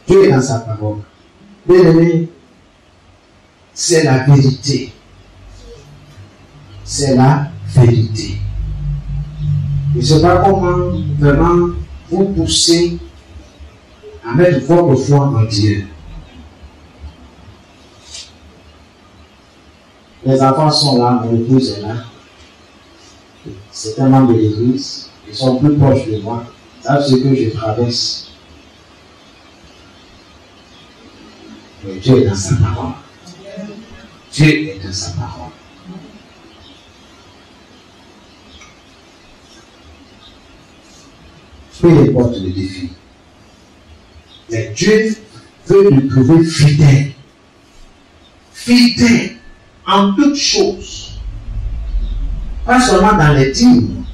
[SPEAKER 2] Dieu est dans sa parole. Bien aimé, c'est la vérité. C'est la vérité. Je ne sais pas comment vraiment vous pousser à mettre votre foi en Dieu. Les enfants sont là, mon épouse est là. C'est un membre de l'église. Ils sont plus proches de moi. Ils savent ce que je traverse. Mais Dieu est dans sa parole. Dieu est dans sa parole. Peu importe le défi. Mais Dieu veut nous trouver fidèles. Fidèles en toutes choses. Pas seulement dans les dîmes,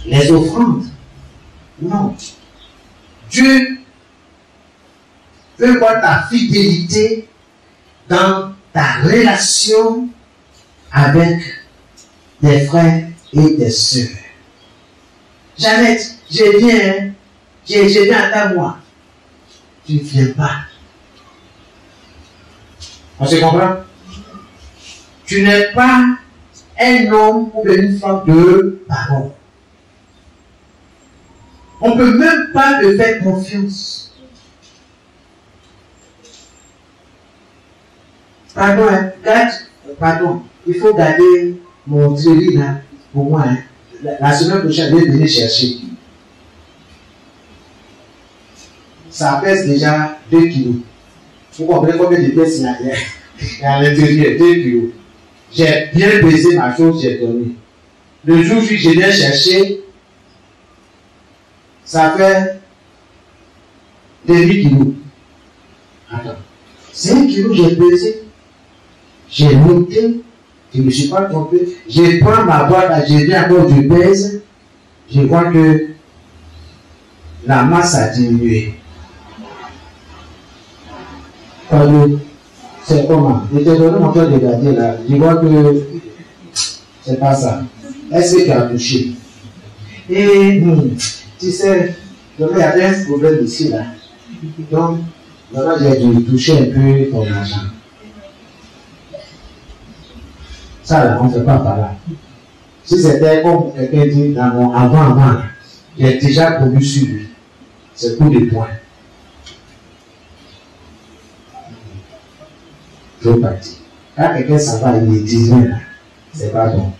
[SPEAKER 2] les offrandes. Non. Dieu veut voir ta fidélité dans ta relation avec tes frères et tes sœurs. Jeannette, je viens à moi. Tu ne viens pas. On se comprend? Tu n'es pas un homme ou une femme de parole. On ne peut même pas te faire confiance. Pardon, il faut garder mon trélie là pour moi. Hein. La semaine prochaine, je vais venir chercher. Ça pèse déjà 2 kilos. Vous comprenez combien de pièces il y a à l'intérieur? 2 kilos. J'ai bien pesé ma chose, j'ai dormi. Le jour où je viens chercher, ça fait 2 kilos. Attends. 5 kilos, j'ai pesé. J'ai noté, je ne me suis pas trompé. Je prends ma boîte, je viens encore, je pèse. Je vois que la masse a diminué. C'est comment? Je te donne mon temps de regarder là. Je vois que c'est pas ça. Est-ce que tu as touché? Et tu sais, il y avait un problème ici là. Donc, maintenant j'ai dû toucher un peu ton argent. Ça là, on ne fait pas par là. Si c'était comme quelqu'un dit dans mon avant, j'ai déjà connu sur lui. C'est coup de poing. Trop parti. Quand quelqu'un s'en va, il est 10 ans là. C'est pas bon.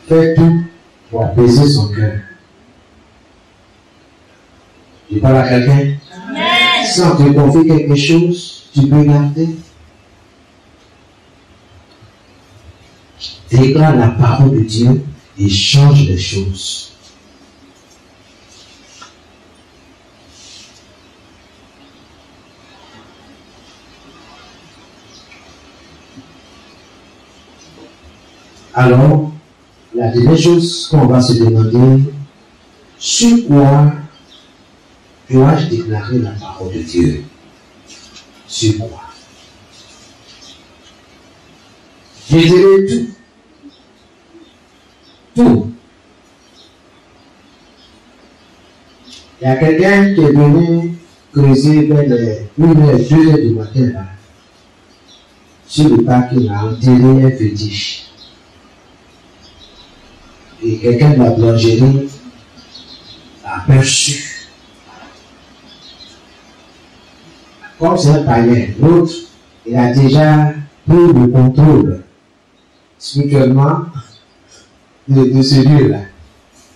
[SPEAKER 2] Fais tout pour apaiser son cœur. Tu parles à quelqu'un? Si on te confie quelque chose, tu peux garder. Déclare la parole de Dieu et change les choses. Alors, la dernière chose qu'on va se demander, sur quoi dois-je déclarer la parole de Dieu? Sur quoi? Je dirais tout. Tout. Il y a quelqu'un qui est venu creuser vers les 1h, 2h du matin là. Sur le parc, il a enterré un fétiche. Et quelqu'un de la boulangerie a aperçu. Comme c'est un païen, l'autre, il a déjà pris le contrôle spirituellement de ce lieu-là.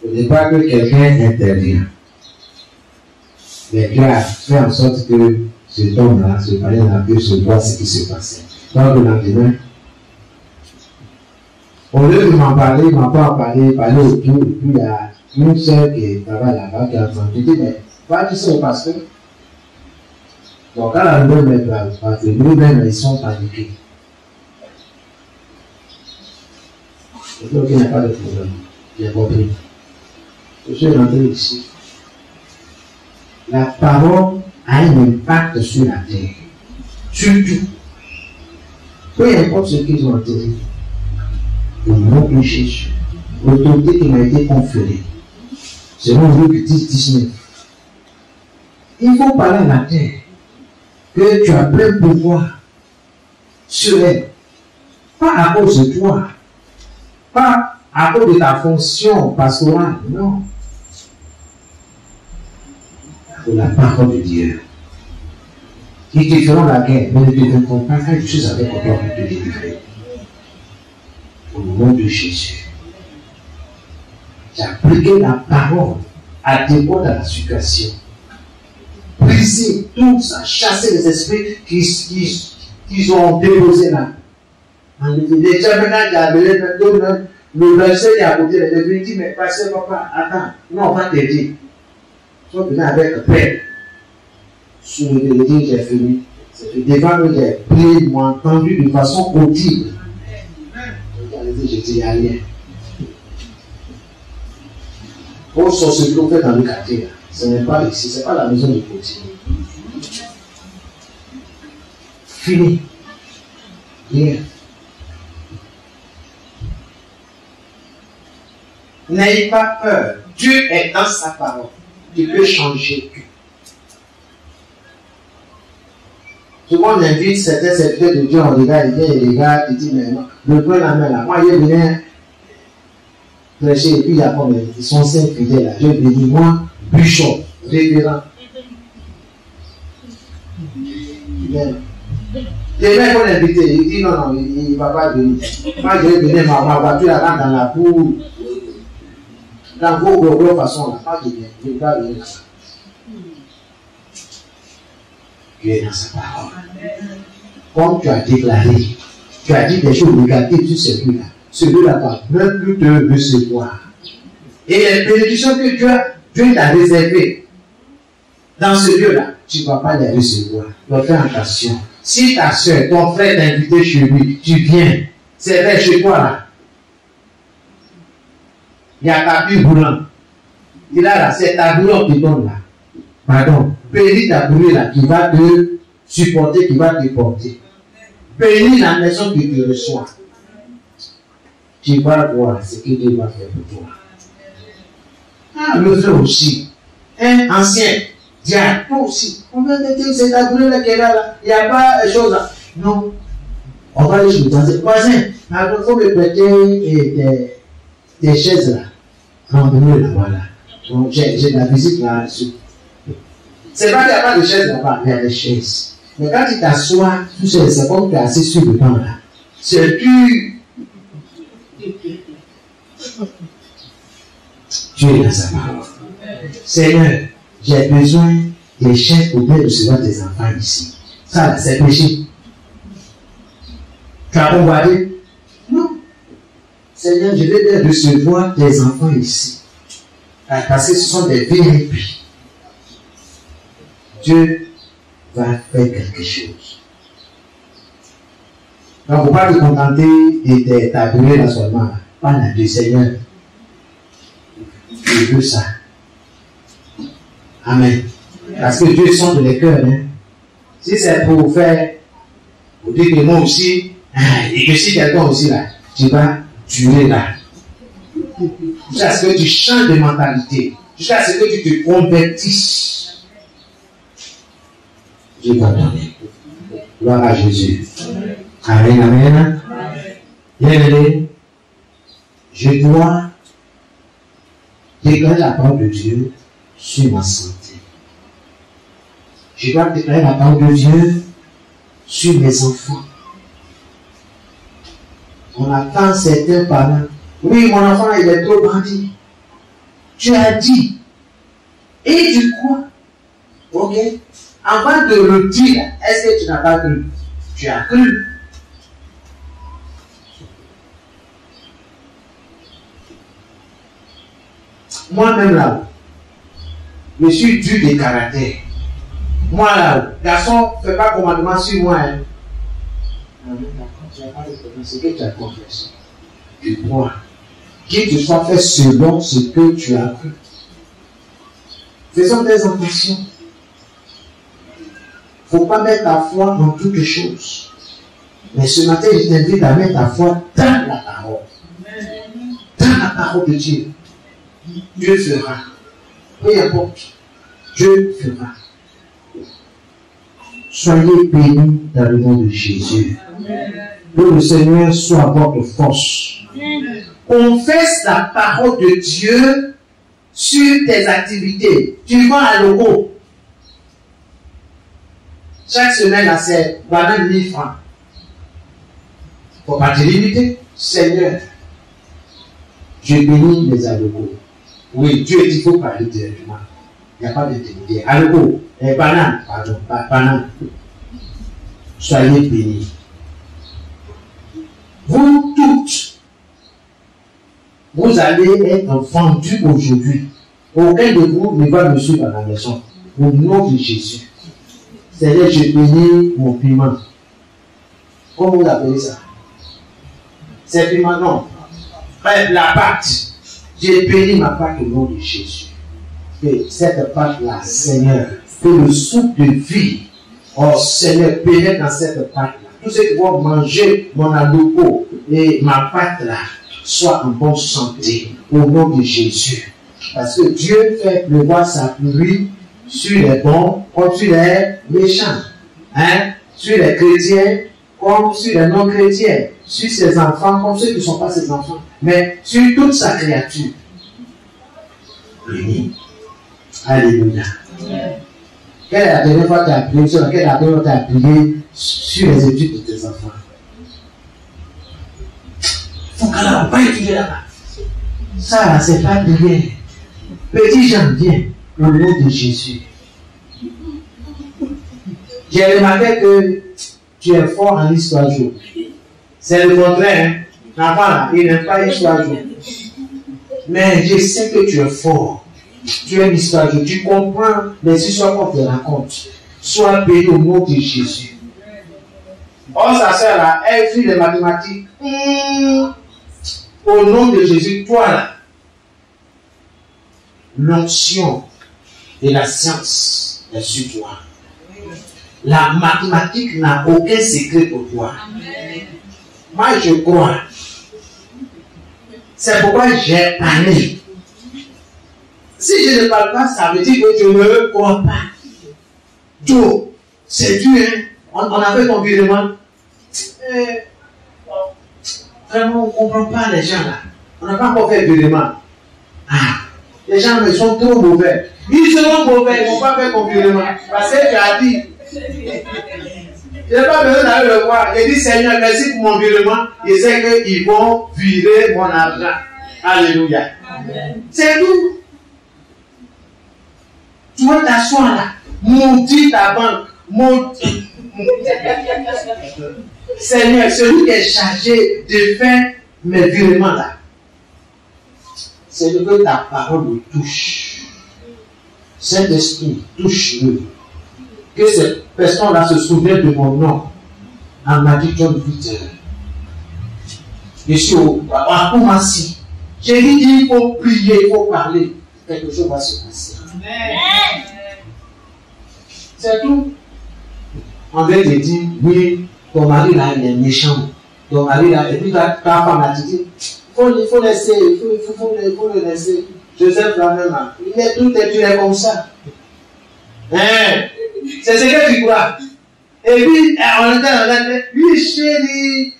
[SPEAKER 2] Il n'est pas que quelqu'un intervient. Mais Dieu a fait en sorte que cet homme-là, ce païen-là, puisse voir ce qui se passait. Donc le lendemain, au lieu de m'en parler, il m'a pas parlé autour, et puis il y a une soeur qui travaille là-bas qui a entendu. Je dis, mais pas du tout parce que. Donc quand la nouvelle va venir, même ils sont paniqués. Donc il n'y a pas de problème. J'ai compris. Je suis rentré ici. La parole a un impact sur la terre. Surtout. Peu importe ce qu'ils ont enterré. Au nom de Jésus, l'autorité qui m'a été conférée, selon Luc 10, 19. Il faut parler à la terre que tu as plein pouvoir sur elle. Pas à cause de toi, pas à cause de ta fonction pastorale, non. Pour la parole de Dieu. Ils te feront la guerre, mais ne te vaincront pas quand je suis avec toi pour te délivrer. Au nom de Jésus. J'ai appliqué la parole à dépôt de la situation. Briser tout ça, chasser les esprits qu'ils ont déposés là. Déjà maintenant, j'ai appelé le verset qui est à côté de lui, il dit, mais pasteur papa, attends, non, on va t'aider. Ils sont venus avec paix. Sur le délégué, j'ai fini. C'est devant lui, j'ai prié, ils m'ont entendu de façon audible. J'ai dit, il n'y a rien. Au sorcier qu'on fait dans le quartier, ce n'est pas ici, ce n'est pas la maison de Potier. Fini. Rien. N'ayez pas peur. Dieu est dans sa parole. Il peut changer tout. Souvent on invite certains serviteurs de Dieu, on regarde, il regarde, il dit, mais le point la main là, moi je viens prêcher, et puis il y a comme ils sont 5 fidèles là, je lui dis, moi, bishop, révérend. Demain, il faut l'inviter, il dit, non, il ne va pas venir. Moi je vais venir, ma voiture là dans la cour, dans vos gros façons là, pas de bien, je ne vais pas venir là. Tu es dans sa parole. Comme tu as déclaré, tu as dit des choses négatives sur celui-là. Celui-là va même plus te recevoir. Et les bénédictions que Dieu t'a réservées dans ce lieu-là, tu ne vas pas les recevoir. Donc fais attention. Si ta soeur, ton frère t'a invité chez lui, tu viens, c'est vers chez toi là. Il y a tapis roulant. Il a là, c'est ta brûlure qui donne là. Pardon, bénis ta brûlure là qui va te supporter, qui va te porter. Bénis la maison qui te reçoit. Tu vas voir ce que Dieu va faire pour toi. Ah, le frère aussi. Un ancien diable, toi aussi. On va te dire, c'est ta brûlure là qui est là. Il n'y a pas de chose là. Non. On va aller chez le voisin. Il faut me prêter des chaises là. Rends-le là, voilà. Donc j'ai de la visite là-dessus. C'est pas qu'il n'y a pas de chaises là-bas, il y a des chaises. Mais quand tu t'assois, tout seul, c'est comme tu es assis sur le banc là. C'est dur. Tu es dans sa parole. Seigneur, j'ai besoin des chaises pour bien recevoir tes enfants ici. Ça, c'est péché. Tu as convoité? Non. Seigneur, je vais bien recevoir tes enfants ici. Parce que ce sont des VIP. Dieu va faire quelque chose. Donc, il ne faut pas te contenter de t'appeler là seulement. Pas la Dieu, Seigneur. Je veux ça. Amen. Parce que Dieu sonde les cœurs. Hein. Si c'est pour faire, pour dire que moi aussi, et que si quelqu'un aussi là, tu vas tuer là. Jusqu'à ce que tu changes de mentalité. Jusqu'à ce que tu te convertisses. Dieu va donner. Gloire à Jésus. Amen, amen. Bien-aimé, je dois déclarer la parole de Dieu sur ma santé. Je dois déclarer la parole de Dieu sur mes enfants. On attend certains parents. Oui, mon enfant, il est trop bandit. Tu as dit. Et tu crois. Ok. Avant de le dire, est-ce que tu n'as pas cru? Tu as cru. Moi-même là-haut, je suis dur de caractère. Moi là-haut, garçon, ne fais pas commandement sur moi. Hein. D'accord, tu n'as pas de problème, c'est que tu as confessé. Tu crois. Qu'il te soit fait selon ce que tu as cru. Faisons des intentions. Il ne faut pas mettre ta foi dans toutes choses. Mais ce matin, je t'invite à mettre ta foi dans la parole. Dans la parole de Dieu. Dieu fera. Peu importe. Dieu fera. Soyez bénis dans le nom de Jésus. Que le Seigneur soit votre force. Confesse la parole de Dieu sur tes activités. Tu vas à Logo. Chaque semaine, là, c'est 20 000 francs. Il ne faut pas te limiter. Seigneur, je bénis les alogos. Oui, Dieu dit qu'il faut parler directement. Il n'y a pas de limiter. Alogos, banane, pardon, banane. Soyez bénis. Vous toutes, vous allez être vendus aujourd'hui. Aucun de vous ne va me suivre à la maison. Au nom de Jésus. Seigneur, je bénis mon piment. Comment vous appelez ça? C'est piment, non. La pâte. J'ai béni ma pâte au nom de Jésus. Que cette pâte-là, Seigneur, que le souffle de vie, oh Seigneur, pénètre dans cette pâte-là. Tout ce qui va manger mon aloco et ma pâte-là, soit en bonne santé au nom de Jésus. Parce que Dieu fait pleuvoir sa pluie sur les bons comme sur les méchants, hein? Sur les chrétiens comme sur les non-chrétiens, sur ses enfants comme ceux qui ne sont pas ses enfants, mais sur toute sa créature. Béni. Alléluia. Quelle est la dernière fois que tu as prié, sur laquelle la dernière fois tu as prié sur les études de tes enfants? Il faut qu'on n'a pas étudié là-bas. Ça, là, c'est pas bien. Petit Jean, viens. Au nom de Jésus. J'ai remarqué que tu es fort en histoire jour. C'est le contraire. Hein? L'enfant là, il n'aime pas l'histoire jour. Mais je sais que tu es fort. Tu es l'histoire jour. Tu comprends les histoires qu'on te raconte. Sois béni au nom de Jésus. Oh, sa soeur là, elle fait les mathématiques. Au nom de Jésus, toi là. l'onction et la science est sur toi. La mathématique n'a aucun secret pour toi. Moi, je crois. C'est pourquoi j'ai parlé. Si je ne parle pas, ça veut dire que je ne crois pas. Joe, c'est Dieu, hein? On a fait ton virement. Vraiment, on ne comprend pas les gens là. On n'a pas encore fait le virement. Ah, les gens ils sont trop mauvais. Ils seront mauvais, ils ne vont pas faire ton virement. Parce que tu as dit. Je n'ai pas besoin d'aller le voir. J'ai dit, Seigneur, merci pour mon virement. Je sais qu'ils vont virer mon argent. Alléluia. C'est tout. Tu vas t'asseoir là. Maudit ta banque. Maudit. Seigneur, celui qui est chargé de faire mes virements là. C'est que ta parole me touche. Saint-Esprit, touche-le. Que cette personne-là se souvienne de mon nom. En Matthieu 8. Je suis à Koumassi. J'ai dit il faut prier, il faut parler. Quelque chose va se passer. Amen. C'est tout. On vient te dire, oui, ton mari là, il est méchant. Ton mari là, et puis ta femme là, tu dis, il faut laisser, il faut le laisser. Joseph là même là, il est tout et tu es comme ça. Hein? C'est ce que tu crois. Et puis, on était en train de dire, oui, chérie,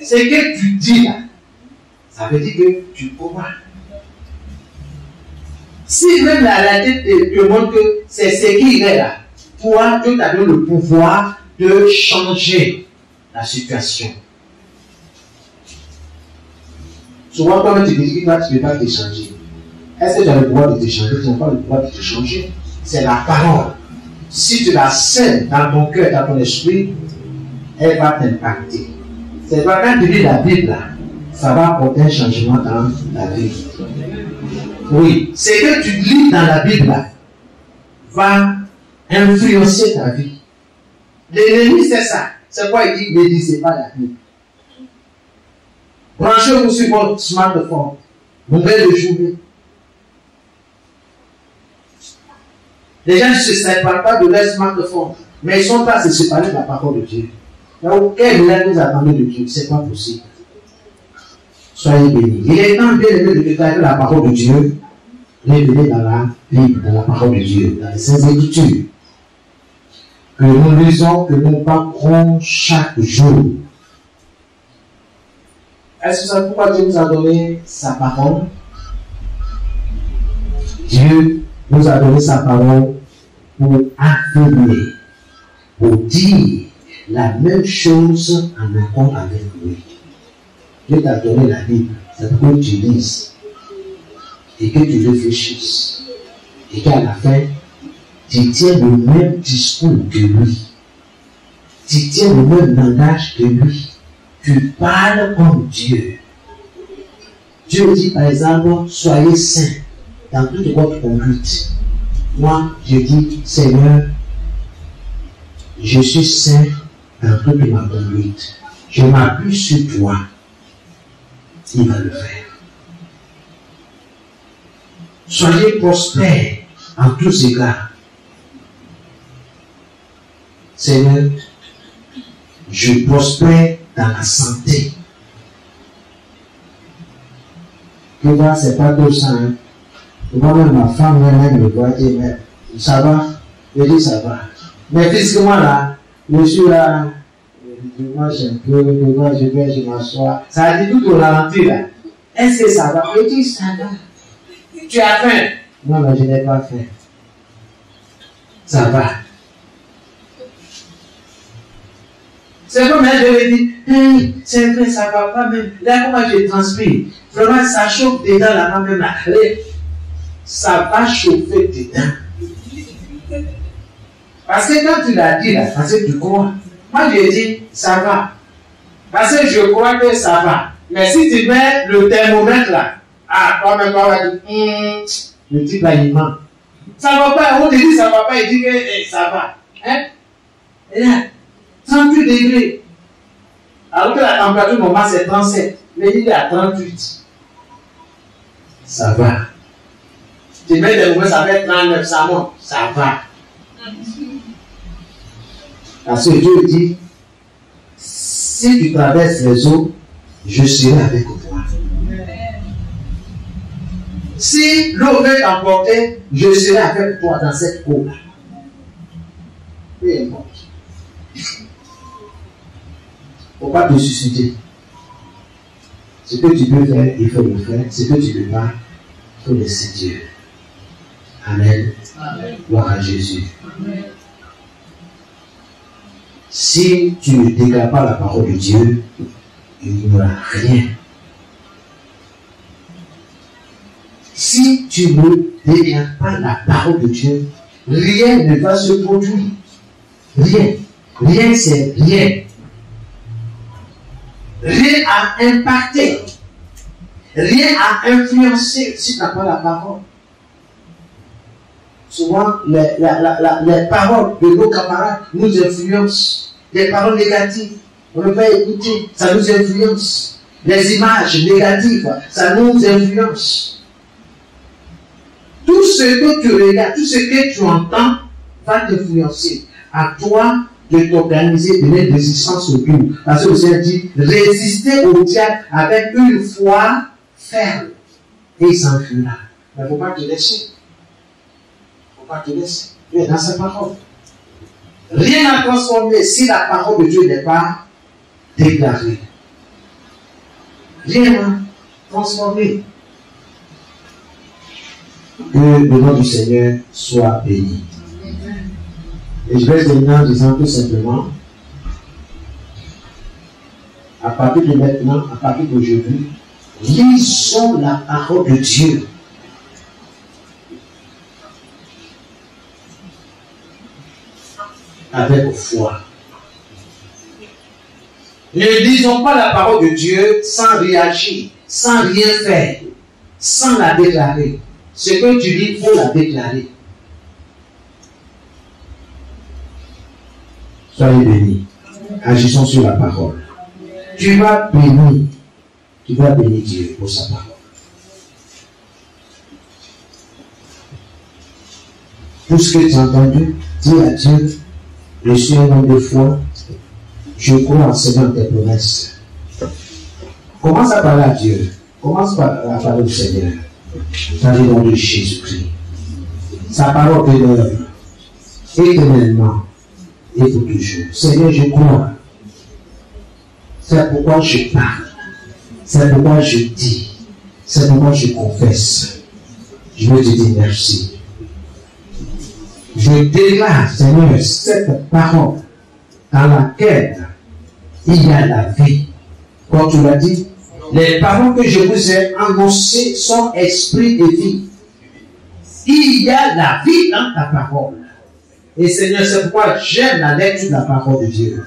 [SPEAKER 2] ce que tu dis là, ça veut dire que tu crois. Si même la tête te montre que c'est ce qui est là, toi, tu as le pouvoir de changer la situation. Souvent, quand tu dis que toi, tu ne peux pas te changer. Est-ce que tu as le pouvoir de te changer? Tu n'as pas le pouvoir de te changer. C'est la parole. Si tu la sèmes dans ton cœur, dans ton esprit, elle va t'impacter. C'est pas quand tu lis la Bible, là, ça va apporter un changement dans ta vie. Oui, ce que tu lis dans la Bible, là, va influencer ta vie. L'ennemi, c'est ça. C'est quoi il dit? Ne lisez pas la Bible. Branchez-vous sur votre smartphone. Longueur de journée. Les gens ne se séparent pas de leur smartphone, mais ils sont pas à se séparer de la parole de Dieu. Donc, quelle milagre vous attendez de Dieu? C'est pas possible. Soyez bénis. Il est temps bien aimé de déclarer la parole de Dieu. Révélée dans la Bible, dans la parole de Dieu, dans les Saintes Écritures. Que nous lisons, que nous parlons chaque jour. Est-ce que c'est pourquoi Dieu nous a donné sa parole? Dieu nous a donné sa parole pour affirmer, pour dire la même chose en accord avec lui. Dieu t'a donné la Bible, c'est pour que tu lises et que tu réfléchisses et qu'à la fin, tu tiens le même discours que lui. Tu tiens le même langage que lui. Tu parles comme Dieu. Dieu dit par exemple, soyez saints dans toute votre conduite. Moi, je dis, Seigneur, je suis saint dans toute ma conduite. Je m'appuie sur toi. Il va le faire. Soyez prospères en tous égards. Seigneur, je prospère dans la santé. Que là, c'est pas tout ça. Hein. Moi-même, ma femme, elle me voit dire, mais ça va? Je dis, ça va. Mais physiquement, là, je suis là, moi, j'ai un peu, moi, je vais, je m'assois. Ça a dit tout au ralenti, là. Est-ce que ça va? Je dis, ça va. Tu as faim? Non, mais je n'ai pas faim. Ça va. C'est comme elle devait dire, hey, c'est vrai, ça va pas même. Là, comment je transpire? Vraiment, ça chauffe dedans, la main même la clé. Ça va chauffer dedans. Parce que quand tu l'as dit là, parce que tu crois. Moi, je dis, ça va. Parce que je crois que ça va. Mais si tu mets le thermomètre là, ah, toi-même, toi, tu vas dire, le type là, il ment. Ça va pas, on te dit, ça va pas, il dit que ça va. Hein? Et là, 38 degrés. Alors que la température normale c'est 37. Mais il est à 38. ça va. Tu mets des mauvaises avec 39, ça monte, ça va. Parce que Dieu dit, si tu traverses les eaux, je serai avec toi. Si l'eau veut t'emporter, je serai avec toi dans cette eau-là. Peu importe. Il ne faut pas te susciter. Ce que tu peux faire, il faut le faire. Ce que tu ne peux pas, il faut laisser Dieu. Amen. Amen. Gloire à Jésus. Amen. Si tu ne déclares pas la parole de Dieu, il n'y aura rien. Si tu ne déclares pas la parole de Dieu, rien ne va se produire. Rien. Rien, c'est rien. Rien à impacter. Rien à influencer si tu n'as pas la parole. Souvent, les paroles de nos camarades nous influencent. Les paroles négatives, on ne va écouter, ça nous influence. Les images négatives, ça nous influence. Tout ce que tu regardes, tout ce que tu entends va t'influencer. À toi de t'organiser, de mettre résistance autour. Parce que le Seigneur dit, résister au diable avec une foi ferme. Et il s'enfuira. Mais il ne faut pas te laisser. Il ne faut pas te laisser. Tu es dans sa parole. Rien à transformer si la parole de Dieu n'est pas déclarée. Rien à transformer. Que le nom du Seigneur soit béni. Et je vais terminer en disant tout simplement, à partir de maintenant, à partir d'aujourd'hui, lisons la parole de Dieu. Avec foi. Ne lisons pas la parole de Dieu sans réagir, sans rien faire, sans la déclarer. Ce que tu dis, il faut la déclarer. Soyez bénis. Agissons sur la parole. Tu vas bénir Dieu pour sa parole. Tout ce que tu as entendu, dis à Dieu, je suis un homme de foi, je crois en Seigneur tes promesses. Commence à parler à Dieu. Commence par la parole du Seigneur. Dans le nom de Jésus-Christ. Sa parole demeure éternellement et pour toujours. Seigneur, je crois. C'est pourquoi je parle. C'est pourquoi je dis. C'est pourquoi je confesse. Je veux te dire merci. Je déclare, Seigneur, cette parole dans laquelle il y a la vie. Comme tu l'as dit, les paroles que je vous ai annoncées sont esprit de vie. Il y a la vie dans ta parole. Et Seigneur, c'est pourquoi j'aime la lecture de la parole de Dieu.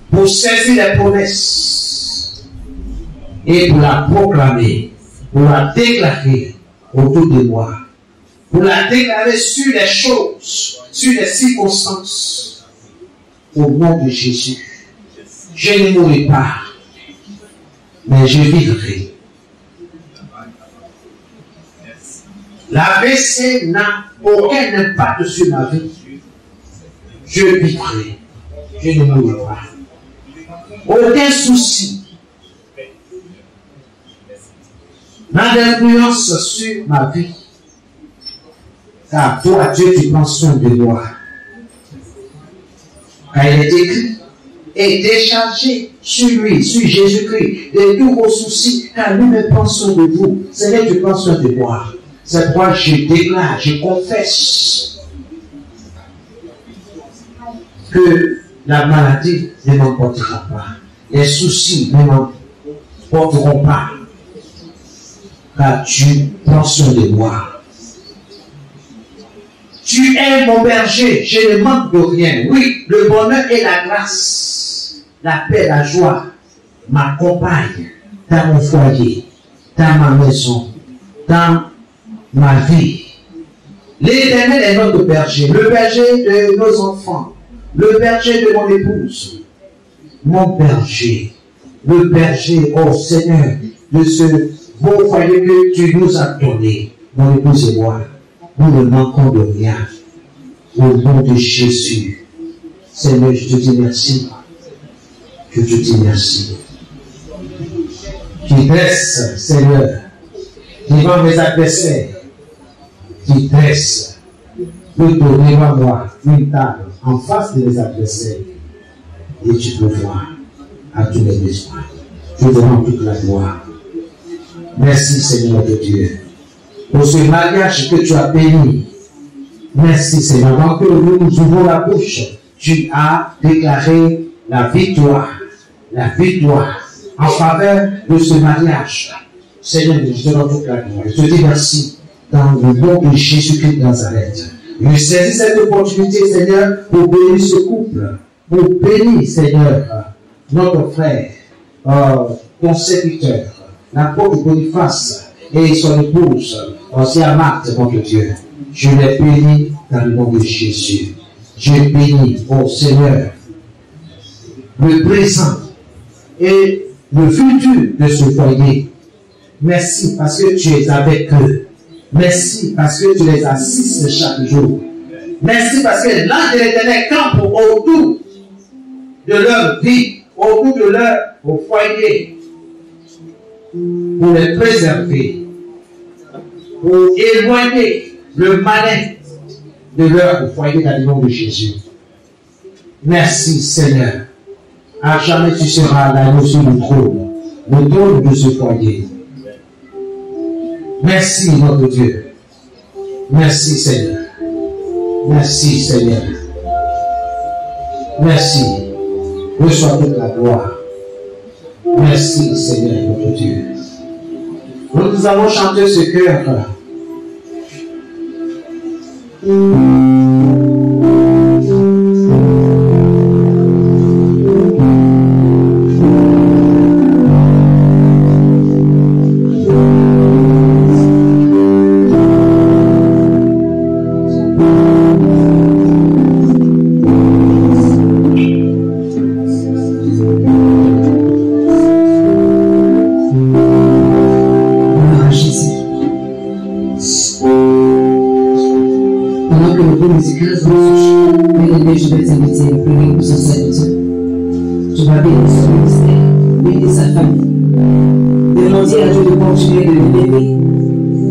[SPEAKER 2] Pour saisir les promesses et pour la proclamer, pour la déclarer autour de moi, pour la déclarer sur les choses, sur les circonstances, au nom de Jésus. Je ne mourrai pas, mais je vivrai. L'AVC n'a aucun impact sur ma vie. Je vivrai. Je ne mourrai pas. Aucun souci n'a d'influence sur ma vie. Car toi, Dieu, tu prends soin de moi. Car il est écrit et déchargé sur lui, sur Jésus-Christ, de tous vos soucis, car lui me prend soin de vous. Seigneur, tu prends soin de moi. C'est pourquoi je déclare, je confesse que la maladie ne m'emportera pas. Les soucis ne m'emporteront pas. Car tu prends soin de moi. Tu es mon berger, je ne manque de rien. Oui, le bonheur et la grâce, la paix, la joie m'accompagnent dans mon foyer, dans ma maison, dans ma vie. L'Éternel est notre berger, le berger de nos enfants, le berger de mon épouse, mon berger, le berger, oh Seigneur, de ce beau foyer que tu nous as donné, mon épouse et moi. Nous ne manquons de rien. Au nom de Jésus, Seigneur, je te dis merci. Je te dis merci. Qui dresse, Seigneur, devant mes adversaires, qui dresse, peut donner à moi une table en face de mes adversaires. Et tu peux voir à tous les besoins. Je te rends toute la gloire. Merci, Seigneur de Dieu, pour ce mariage que tu as béni. Merci, Seigneur. Avant que nous ouvrons la bouche, tu as déclaré la victoire en faveur de ce mariage. Seigneur, je te rends toute la gloire. Je te dis merci dans le nom de Jésus-Christ de Nazareth. Je saisis cette opportunité, Seigneur, pour bénir ce couple, pour bénir, Seigneur, notre frère, ton serviteur, l'apôtre Boniface et son épouse, aussi à Marthe, mon Dieu. Je les bénis dans le nom de Jésus. Je bénis, oh Seigneur, le présent et le futur de ce foyer. Merci parce que tu es avec eux. Merci parce que tu les assistes chaque jour. Merci parce que l'ange de l'Éternel campe autour de leur vie, autour de leur foyer, pour les préserver, pour éloigner le malin de leur foyer dans le nom de Jésus. Merci Seigneur. À jamais tu seras là sur le trône de ce foyer. Merci notre Dieu. Merci Seigneur. Merci Seigneur. Merci. Reçois toute la gloire. Merci Seigneur notre Dieu. Nous allons chanter ce cœur.
[SPEAKER 1] Je vais t'inviter à prier pour son serviteur. Tu vas bénir son ministère, bénir sa famille. Demander à Dieu de continuer de l'aimer.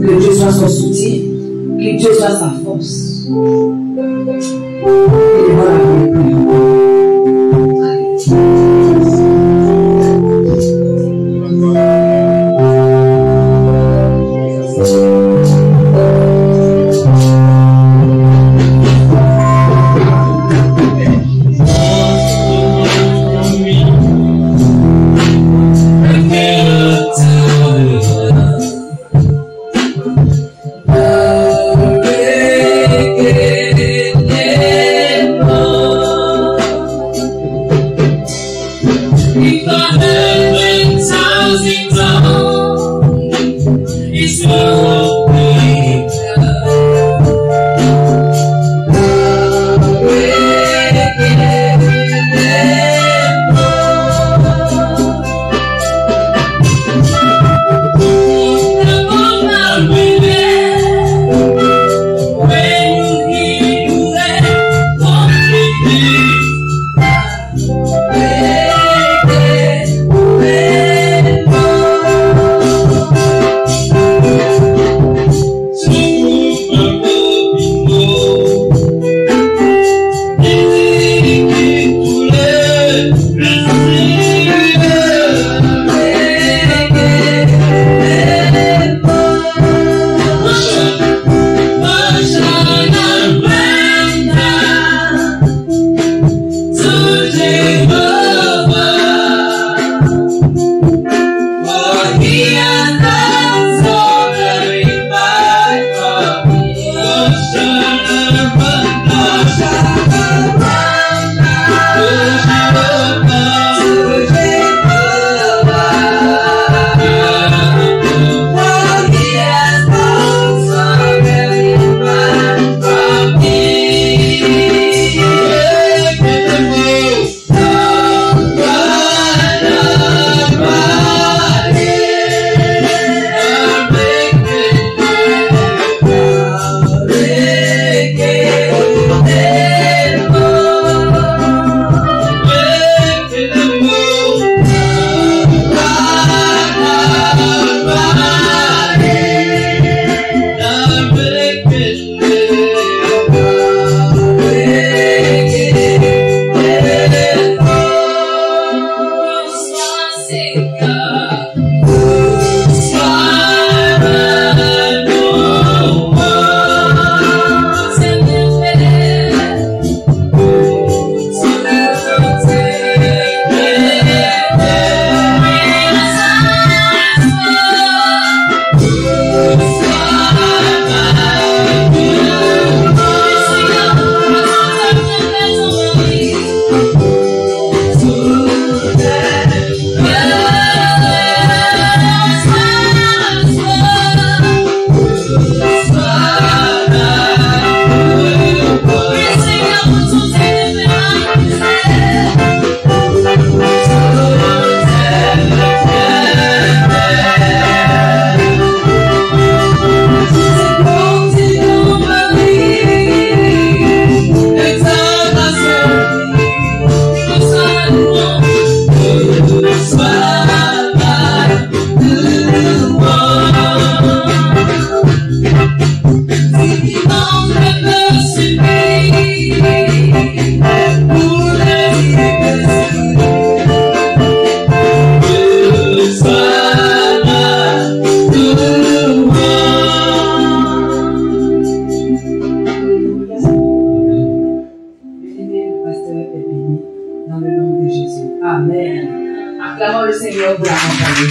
[SPEAKER 1] Que Dieu soit son soutien, que Dieu soit sa force. Et voilà, on prie. le Seigneur pour l'accompagner.